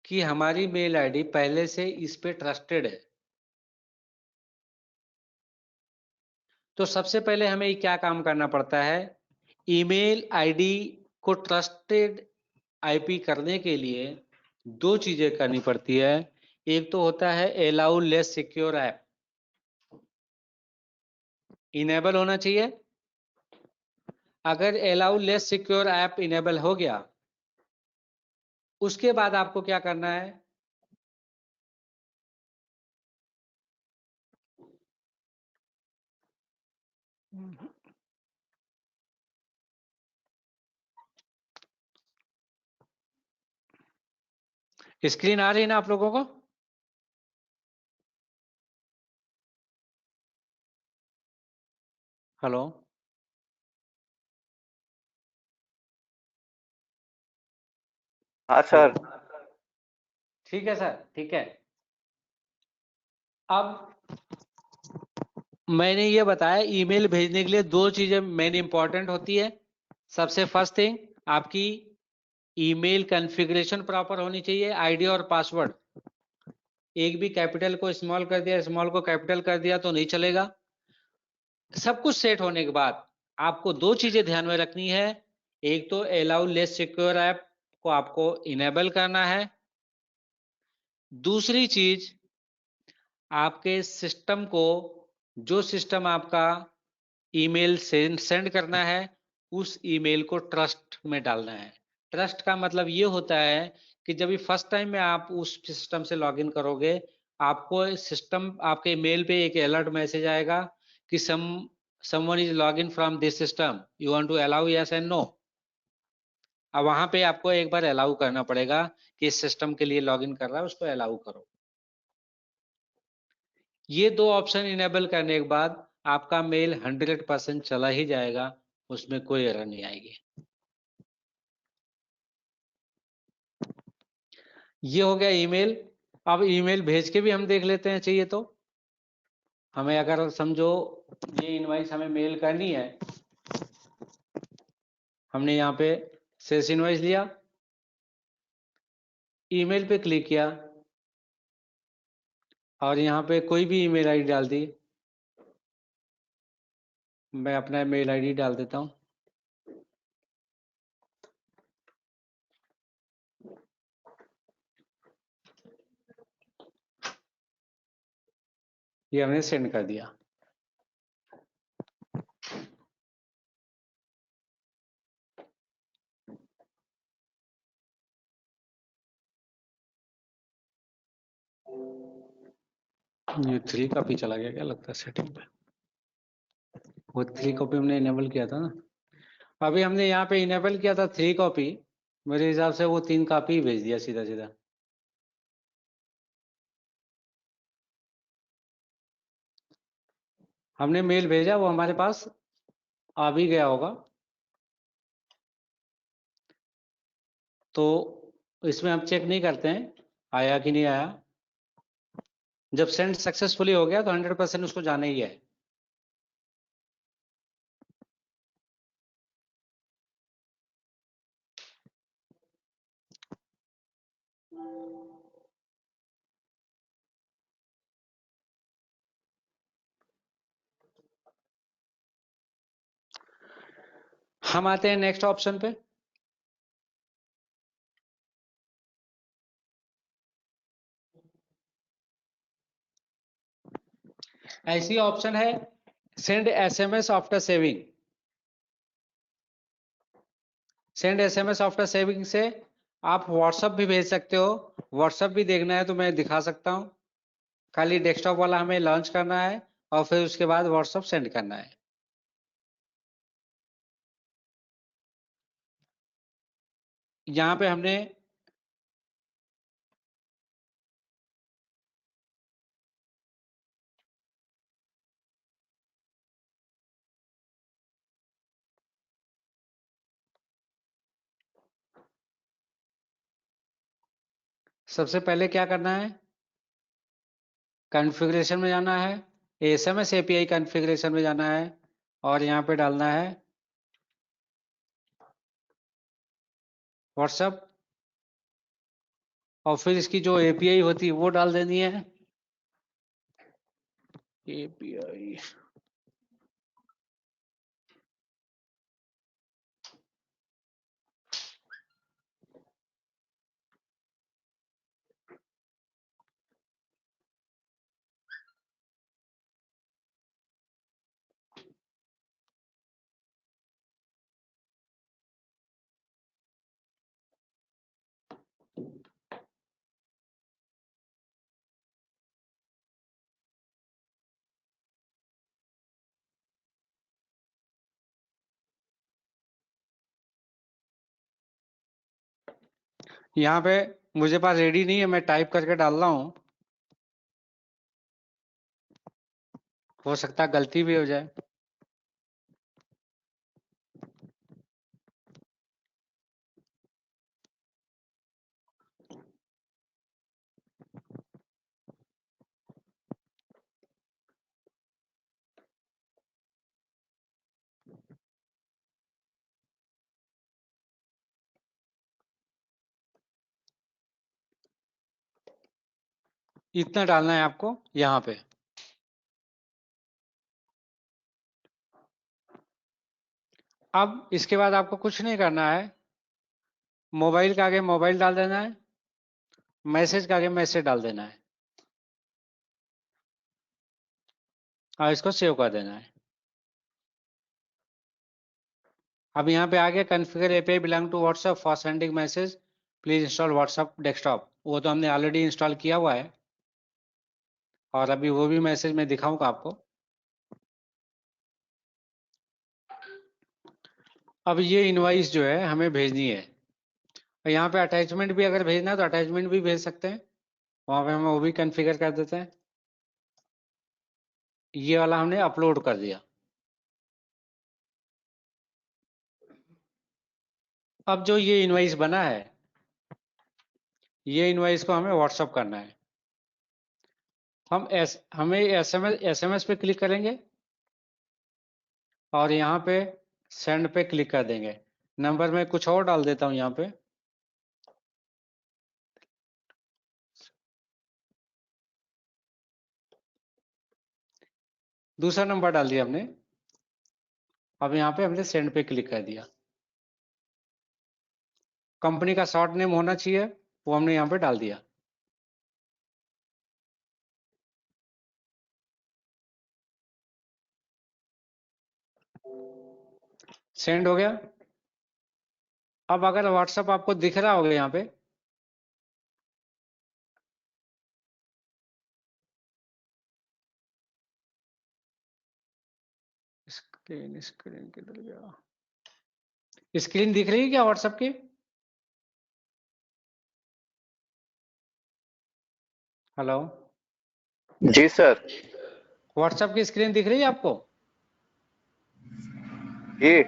कि हमारी मेल आईडी पहले से इस पे ट्रस्टेड है। तो सबसे पहले हमें क्या काम करना पड़ता है, ईमेल आईडी को ट्रस्टेड आईपी करने के लिए दो चीजें करनी पड़ती है। एक तो होता है allow less secure app, enable होना चाहिए। अगर allow less secure app enable हो गया उसके बाद आपको क्या करना है, स्क्रीन आ रही है ना आप लोगों को? हेलो? हाँ सर। ठीक है सर, ठीक है। अब मैंने ये बताया ईमेल भेजने के लिए दो चीजें मेन इंपॉर्टेंट होती है। सबसे फर्स्ट थिंग, आपकी ईमेल कॉन्फ़िगरेशन प्रॉपर होनी चाहिए, आईडी और पासवर्ड। एक भी कैपिटल को स्मॉल कर दिया, स्मॉल को कैपिटल कर दिया तो नहीं चलेगा। सब कुछ सेट होने के बाद आपको दो चीजें ध्यान में रखनी है। एक तो अलाउ लेस सिक्योर ऐप को आपको इनेबल करना है। दूसरी चीज, आपके सिस्टम को, जो सिस्टम आपका ईमेल सेंड करना है, उस ईमेल को ट्रस्ट में डालना है। ट्रस्ट का मतलब ये होता है कि जब भी फर्स्ट टाइम में आप उस सिस्टम से लॉगिन करोगे, आपको सिस्टम, आपके मेल पे एक अलर्ट मैसेज आएगा कि someone is login from this system, you want to allow yes and no। अब वहां पे आपको एक बार अलाउ करना पड़ेगा कि इस सिस्टम के लिए लॉगिन कर रहा है, उसको अलाउ करो। ये दो ऑप्शन इनेबल करने के बाद आपका मेल 100% चला ही जाएगा, उसमें कोई एरर नहीं आएगी। ये हो गया ईमेल। अब ईमेल भेज के भी हम देख लेते हैं, चाहिए तो। हमें अगर समझो ये इनवाइस हमें मेल करनी है, हमने यहाँ पे सेल्स इनवाइस लिया, ईमेल पे क्लिक किया और यहाँ पे कोई भी ईमेल आईडी डाल दी। मैं अपना मेल आईडी डाल देता हूँ। ये हमने सेंड कर दिया। ये 3 कॉपी चला गया, क्या लगता है सेटिंग पे? वो 3 कॉपी हमने इनेबल किया था ना, अभी हमने यहाँ पे इनेबल किया था 3 कॉपी। मेरे हिसाब से वो 3 कॉपी भेज दिया सीधा सीधा। हमने मेल भेजा, वो हमारे पास आ भी गया होगा। तो इसमें हम चेक नहीं करते हैं आया कि नहीं आया। जब सेंड सक्सेसफुली हो गया तो 100% उसको जाना ही है। हम आते हैं नेक्स्ट ऑप्शन पे। ऐसी ऑप्शन है send SMS after saving. Send SMS after saving से आप व्हाट्सएप भी भेज सकते हो। व्हाट्सएप भी देखना है तो मैं दिखा सकता हूं। खाली डेस्कटॉप वाला हमें लॉन्च करना है और फिर उसके बाद व्हाट्सएप सेंड करना है। यहाँ पे हमने सबसे पहले क्या करना है, कॉन्फ़िगरेशन में जाना है, एसएमएस एपीआई कॉन्फ़िगरेशन में जाना है और यहाँ पे डालना है व्हाट्सएप और फिर इसकी जो एपीआई होती है वो डाल देनी है। एपीआई यहाँ पे मुझे पास रेडी नहीं है, मैं टाइप करके डाल रहा हूँ, हो सकता है गलती भी हो जाए। इतना डालना है आपको यहाँ पे। अब इसके बाद आपको कुछ नहीं करना है, मोबाइल के आगे मोबाइल डाल देना है, मैसेज के आगे मैसेज डाल देना है और इसको सेव कर देना है। अब यहाँ पे आगे configure API belong to WhatsApp for sending message, please install WhatsApp desktop. वो तो हमने ऑलरेडी इंस्टॉल किया हुआ है और अभी वो भी मैसेज मैं दिखाऊंगा आपको। अब ये इनवॉइस जो है हमें भेजनी है, और यहाँ पे अटैचमेंट भी अगर भेजना है तो अटैचमेंट भी भेज सकते हैं, वहाँ पे हम वो भी कॉन्फ़िगर कर देते हैं। ये वाला हमने अपलोड कर दिया। अब जो ये इनवॉइस बना है, ये इनवॉइस को हमें व्हाट्सअप करना है। हमें एसएमएस पे क्लिक करेंगे और यहाँ पे सेंड पे क्लिक कर देंगे। नंबर में कुछ और डाल देता हूँ यहाँ पे, दूसरा नंबर डाल दिया हमने। अब यहाँ पे हमने सेंड पे क्लिक कर दिया। कंपनी का शॉर्ट नेम होना चाहिए, वो हमने यहाँ पे डाल दिया। सेंड हो गया। अब अगर व्हाट्सएप आपको दिख रहा होगा यहाँ पे, स्क्रीन स्क्रीन किधर गया, स्क्रीन दिख रही है क्या व्हाट्सएप की? हेलो, जी सर। व्हाट्सएप की स्क्रीन दिख रही है आपको? जी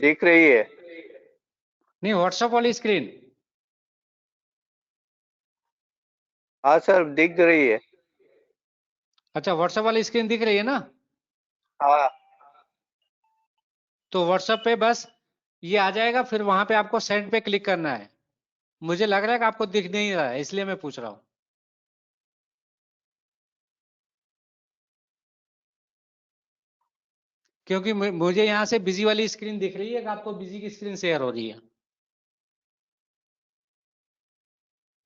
दिख रही है। नहीं, व्हाट्सएप वाली स्क्रीन। हाँ सर दिख रही है। अच्छा, व्हाट्सएप वाली स्क्रीन दिख रही है ना? हाँ तो व्हाट्सएप पे बस ये आ जाएगा, फिर वहां पे आपको सेंड पे क्लिक करना है। मुझे लग रहा है कि आपको दिख नहीं रहा है, इसलिए मैं पूछ रहा हूँ। क्योंकि मुझे यहाँ से बिजी वाली स्क्रीन दिख रही है कि आपको बिजी की स्क्रीन शेयर हो रही है।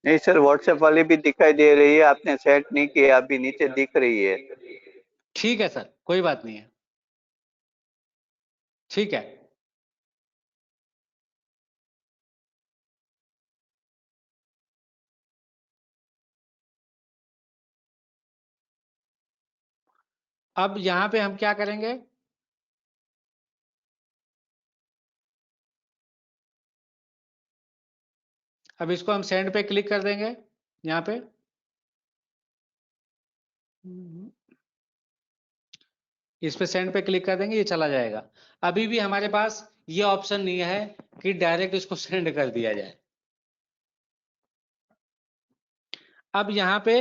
नहीं सर, व्हाट्सएप वाली भी दिखाई दे रही है, आपने सेट नहीं किया, अभी नीचे दिख रही है। ठीक है सर, कोई बात नहीं है, ठीक है। अब यहाँ पे हम क्या करेंगे, अब इसको हम सेंड पे क्लिक कर देंगे यहाँ पे। इस पे सेंड पे क्लिक कर देंगे, ये चला जाएगा। अभी भी हमारे पास ये ऑप्शन नहीं है कि डायरेक्ट इसको सेंड कर दिया जाए। अब यहाँ पे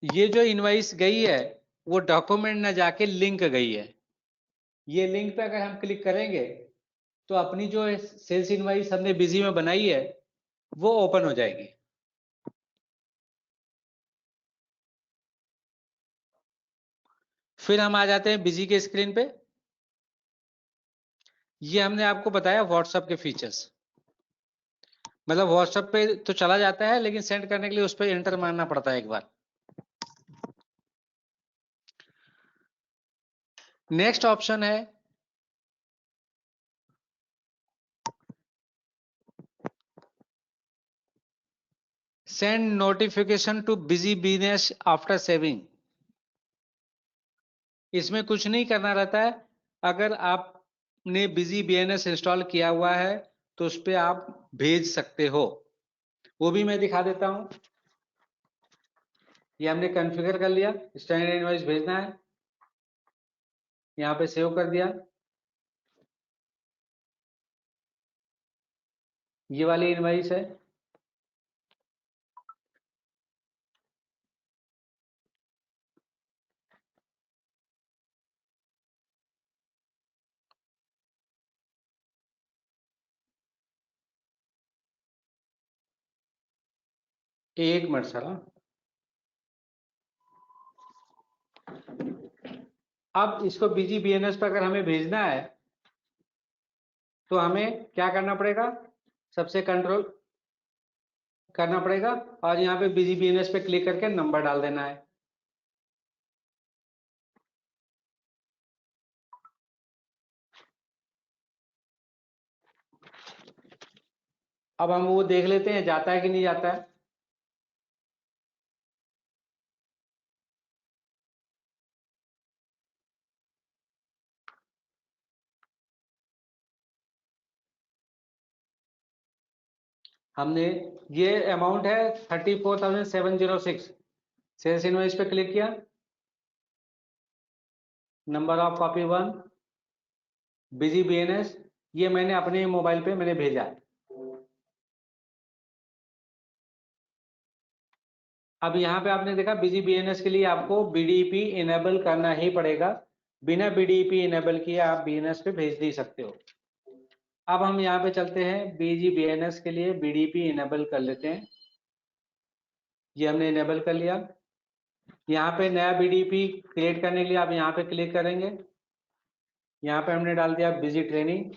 ये जो इनवॉइस गई है वो डॉक्यूमेंट ना जाके लिंक गई है। ये लिंक पे अगर हम क्लिक करेंगे तो अपनी जो सेल्स इनवॉइस हमने बिजी में बनाई है वो ओपन हो जाएगी। फिर हम आ जाते हैं बिजी के स्क्रीन पे। ये हमने आपको बताया व्हाट्सएप के फीचर्स, मतलब व्हाट्सएप पे तो चला जाता है लेकिन सेंड करने के लिए उस पर एंटर मारना पड़ता है एक बार। नेक्स्ट ऑप्शन है send notification too busy business after saving. इसमें कुछ नहीं करना रहता है। अगर आपने बिजी बीएनएस इंस्टॉल किया हुआ है तो उस पर आप भेज सकते हो। वो भी मैं दिखा देता हूं। ये हमने कॉन्फ़िगर कर लिया, स्टैंडर्ड इनवॉइस भेजना है, यहाँ पे सेव कर दिया। ये वाली इनवॉइस है, एक मिनट सर। अब इसको BGBNS पर अगर हमें भेजना है तो हमें क्या करना पड़ेगा, सबसे कंट्रोल करना पड़ेगा और यहाँ पे BGBNS पे क्लिक करके नंबर डाल देना है। अब हम वो देख लेते हैं जाता है कि नहीं जाता है। हमने ये अमाउंट है 34,706, सेल्स इनवॉइस पे क्लिक किया, नंबर ऑफ कॉपी 1, BGBNS, ये मैंने अपने मोबाइल पे मैंने भेजा है। अब यहाँ पे आपने देखा BGBNS के लिए आपको BDP इनेबल करना ही पड़ेगा, बिना BDP इनेबल किए आप BNS पे भेज नहीं सकते हो। अब हम यहाँ पे चलते हैं BGBNS के लिए BDP इनेबल कर लेते हैं, ये हमने इनेबल कर लिया। यहाँ पे नया BDP क्रिएट करने के लिए आप यहाँ पे क्लिक करेंगे, यहाँ पे हमने डाल दिया busy training.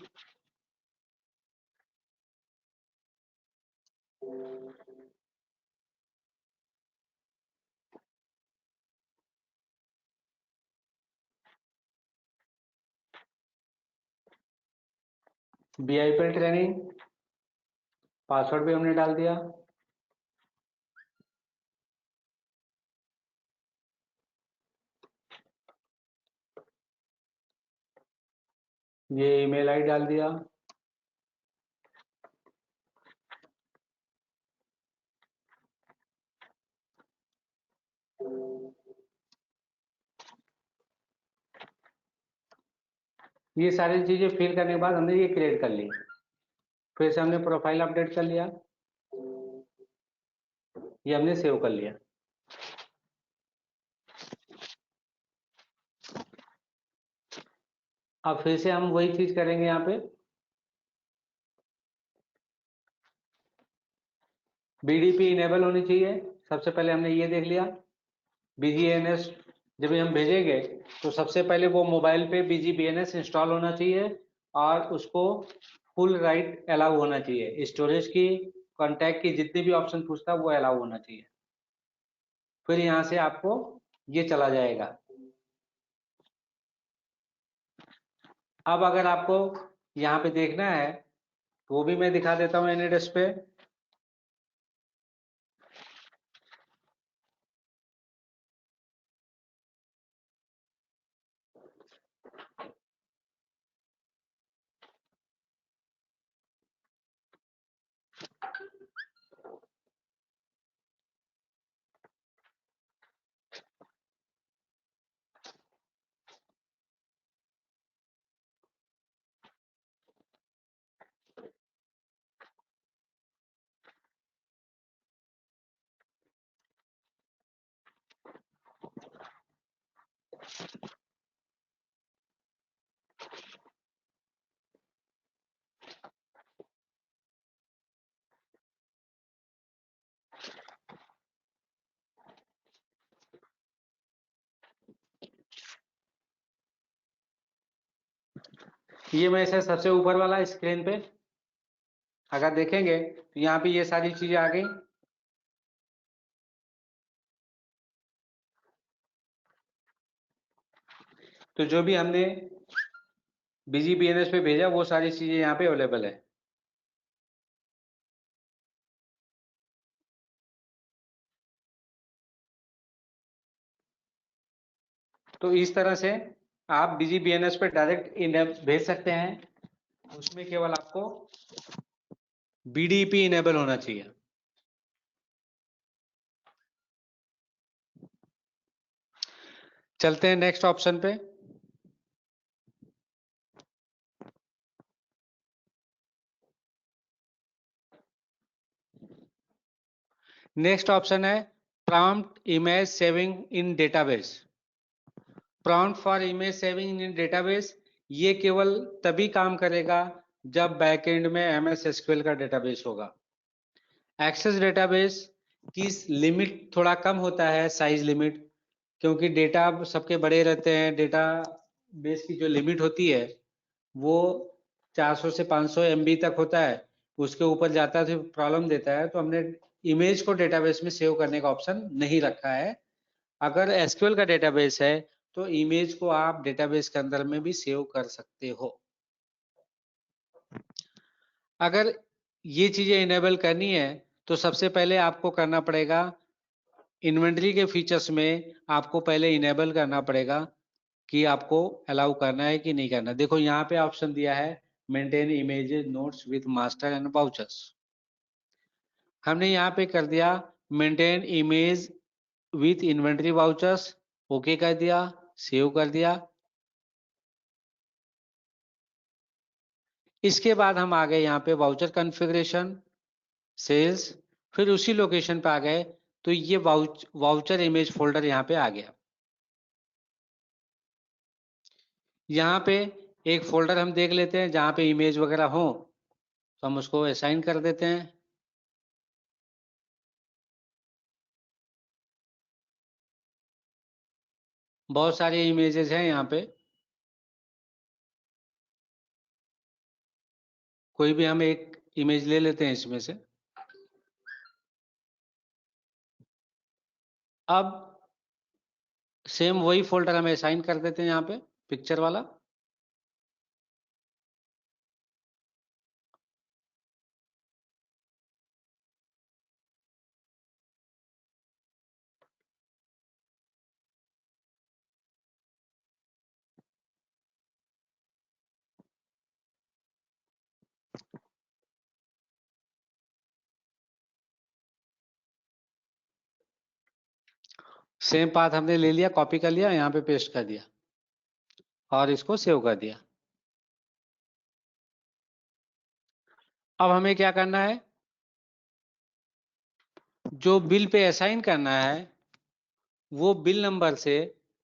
BIP training, password भी हमने डाल दिया। ये ईमेल आईडी डाल दिया। ये सारी चीजें फिल करने के बाद हमने ये क्रिएट कर ली। फिर से हमने प्रोफाइल अपडेट कर लिया, ये हमने सेव कर लिया। अब फिर से हम वही चीज करेंगे, यहाँ पे BDP इनेबल होनी चाहिए। सबसे पहले हमने ये देख लिया, BGBNS जब भी हम भेजेंगे तो सबसे पहले वो मोबाइल पे BGBNS इंस्टॉल होना चाहिए और उसको फुल राइट अलाउ होना चाहिए। स्टोरेज की, कॉन्टैक्ट की जितने भी ऑप्शन पूछता है वो अलाउ होना चाहिए। फिर यहाँ से आपको ये चला जाएगा। अब अगर आपको यहाँ पे देखना है तो वो भी मैं दिखा देता हूँ NADES पे। ये मैं इसे सबसे ऊपर वाला स्क्रीन पे अगर देखेंगे तो यहाँ पे ये सारी चीजें आ गई। तो जो भी हमने BGBNS पे भेजा वो सारी चीजें यहाँ पे अवेलेबल है। तो इस तरह से आप BGBNS पे डायरेक्ट भेज सकते हैं, उसमें केवल आपको BDP इनेबल होना चाहिए। चलते हैं नेक्स्ट ऑप्शन पे। नेक्स्ट ऑप्शन है prompt image saving in database. Prompt for image saving in database ये केवल तभी काम करेगा जब बैकएंड में MS SQL का डेटाबेस होगा। एक्सेस डेटाबेस की लिमिट थोड़ा कम होता है, साइज लिमिट, क्योंकि डेटा सबके बड़े रहते हैं। डेटा बेस की जो लिमिट होती है वो 400 से 500 MB तक होता है, उसके ऊपर जाता है तो प्रॉब्लम देता है। तो हमने इमेज को डेटाबेस में सेव करने का ऑप्शन नहीं रखा है। अगर SQL का डेटाबेस है तो इमेज को आप डेटाबेस के अंदर में भी सेव कर सकते हो। अगर ये चीजें इनेबल करनी है तो सबसे पहले आपको करना पड़ेगा, इन्वेंटरी के फीचर्स में आपको पहले इनेबल करना पड़ेगा कि आपको अलाउ करना है कि नहीं करना। देखो यहाँ पे ऑप्शन दिया है maintain images notes with master and vouchers. हमने यहाँ पे कर दिया maintain image with inventory vouchers, okay कर दिया, सेव कर दिया। इसके बाद हम आ गए यहाँ पे वाउचर कॉन्फ़िगरेशन, सेल्स, फिर उसी लोकेशन पे आ गए तो ये वाउचर इमेज फोल्डर यहाँ पे आ गया। यहाँ पे एक फोल्डर हम देख लेते हैं जहाँ पे इमेज वगैरह हो तो हम उसको असाइन कर देते हैं। बहुत सारी इमेजेस हैं यहाँ पे, कोई भी हम एक इमेज ले लेते हैं इसमें से। अब सेम वही फोल्डर हमें असाइन कर देते हैं यहाँ पे, पिक्चर वाला। सेम पाथ हमने ले लिया, कॉपी कर लिया, यहाँ पे पेस्ट कर दिया और इसको सेव कर दिया। अब हमें क्या करना है, जो बिल पे असाइन करना है वो बिल नंबर से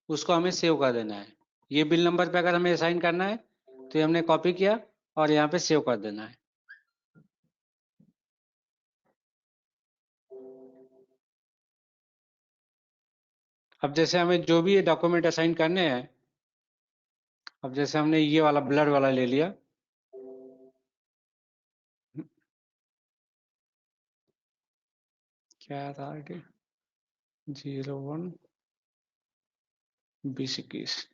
उसको हमें सेव कर देना है। ये बिल नंबर पे अगर हमें असाइन करना है तो ये हमने कॉपी किया और यहाँ पे सेव कर देना है। अब जैसे हमें जो भी डॉक्यूमेंट असाइन करने हैं, अब जैसे हमने ये वाला ब्लड वाला ले लिया, क्या था आगे, 01 2021।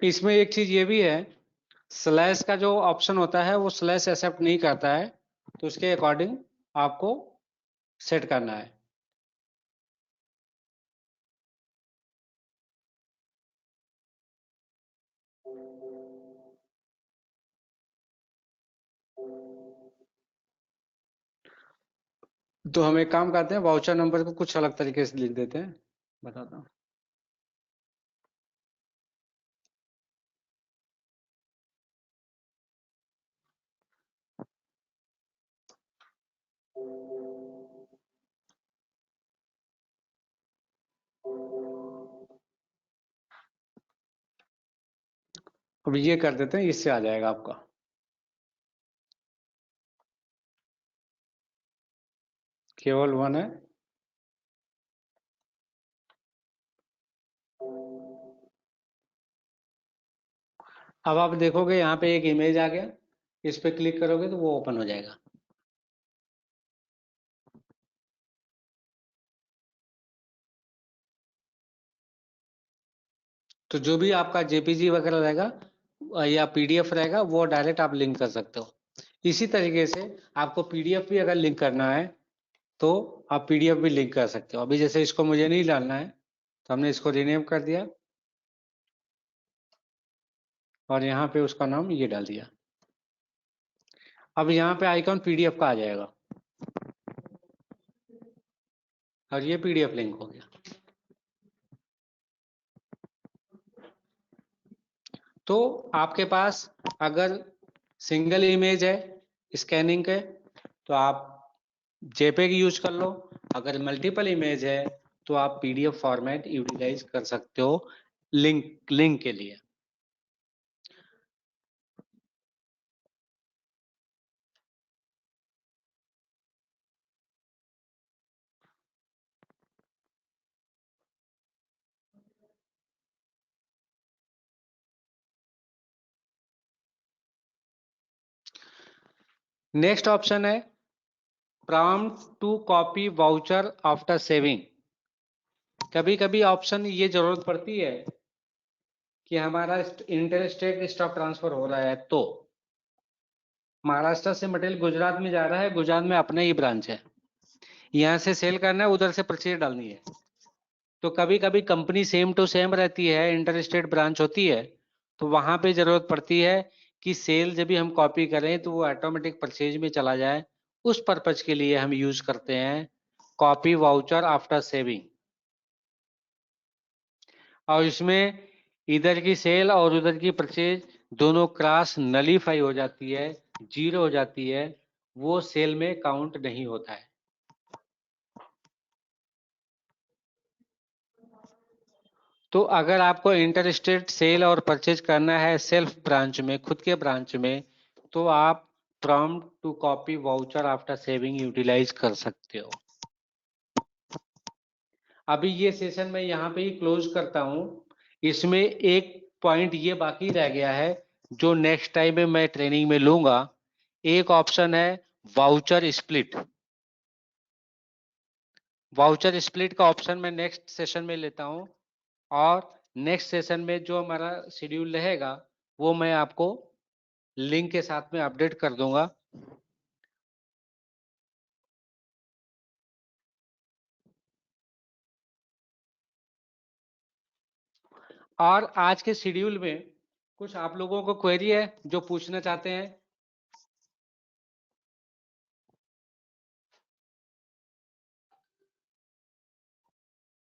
इसमें एक चीज ये भी है, स्लैश का जो ऑप्शन होता है वो स्लैश एक्सेप्ट नहीं करता है, तो उसके अकॉर्डिंग आपको सेट करना है। तो हम एक काम करते हैं, वाउचर नंबर को कुछ अलग तरीके से लिख देते हैं, बताता हूँ। अब ये कर देते हैं, इससे आ जाएगा आपका। केवल 1 है। अब आप देखोगे यहाँ पे एक इमेज आ गया, इस पे क्लिक करोगे तो वो ओपन हो जाएगा। तो जो भी आपका JPG वगैरह रहेगा या PDF रहेगा वो डायरेक्ट आप लिंक कर सकते हो। इसी तरीके से आपको PDF भी अगर लिंक करना है तो आप PDF भी लिंक कर सकते हो। अभी जैसे इसको मुझे नहीं डालना है तो हमने इसको रीनेम कर दिया और यहाँ पे उसका नाम ये डाल दिया। अब यहाँ पे आइकॉन PDF का आ जाएगा और ये PDF लिंक हो गया। तो आपके पास अगर सिंगल इमेज है स्कैनिंग के तो आप JPEG यूज कर लो, अगर मल्टीपल इमेज है तो आप PDF फॉर्मेट यूटिलाइज कर सकते हो लिंक के लिए। नेक्स्ट ऑप्शन है prompt to copy voucher after saving. कभी कभी ऑप्शन ये जरूरत पड़ती है कि हमारा इंटरस्टेट स्टॉक ट्रांसफर हो रहा है, तो महाराष्ट्र से मटेरियल गुजरात में जा रहा है, गुजरात में अपना ही ब्रांच है, यहाँ से सेल करना है, उधर से परचेज डालनी है, तो कभी कभी कंपनी सेम टू सेम रहती है, इंटरस्टेट ब्रांच होती है, तो वहां पे जरूरत पड़ती है कि सेल जब भी हम कॉपी करें तो वो ऑटोमेटिक परचेज में चला जाए। उस पर्पज के लिए हम यूज करते हैं कॉपी वाउचर आफ्टर सेविंग। और इसमें इधर की सेल और उधर की परचेज दोनों क्रॉस नलीफाई हो जाती है, जीरो हो जाती है, वो सेल में काउंट नहीं होता है। तो अगर आपको इंटरस्टेट सेल और परचेज करना है सेल्फ ब्रांच में, खुद के ब्रांच में, तो आप prompt to copy voucher after saving utilise कर सकते हो। अभी ये सेशन मैं यहाँ पे ही क्लोज करता हूँ। इसमें एक पॉइंट ये बाकी रह गया है जो नेक्स्ट टाइम में मैं ट्रेनिंग में लूंगा। एक ऑप्शन है वाउचर स्प्लिट। वाउचर स्प्लिट का ऑप्शन मैं नेक्स्ट सेशन में लेता हूँ और नेक्स्ट सेशन में जो हमारा शेड्यूल रहेगा वो मैं आपको लिंक के साथ में अपडेट कर दूंगा। और आज के शेड्यूल में कुछ आप लोगों को क्वेरी है जो पूछना चाहते हैं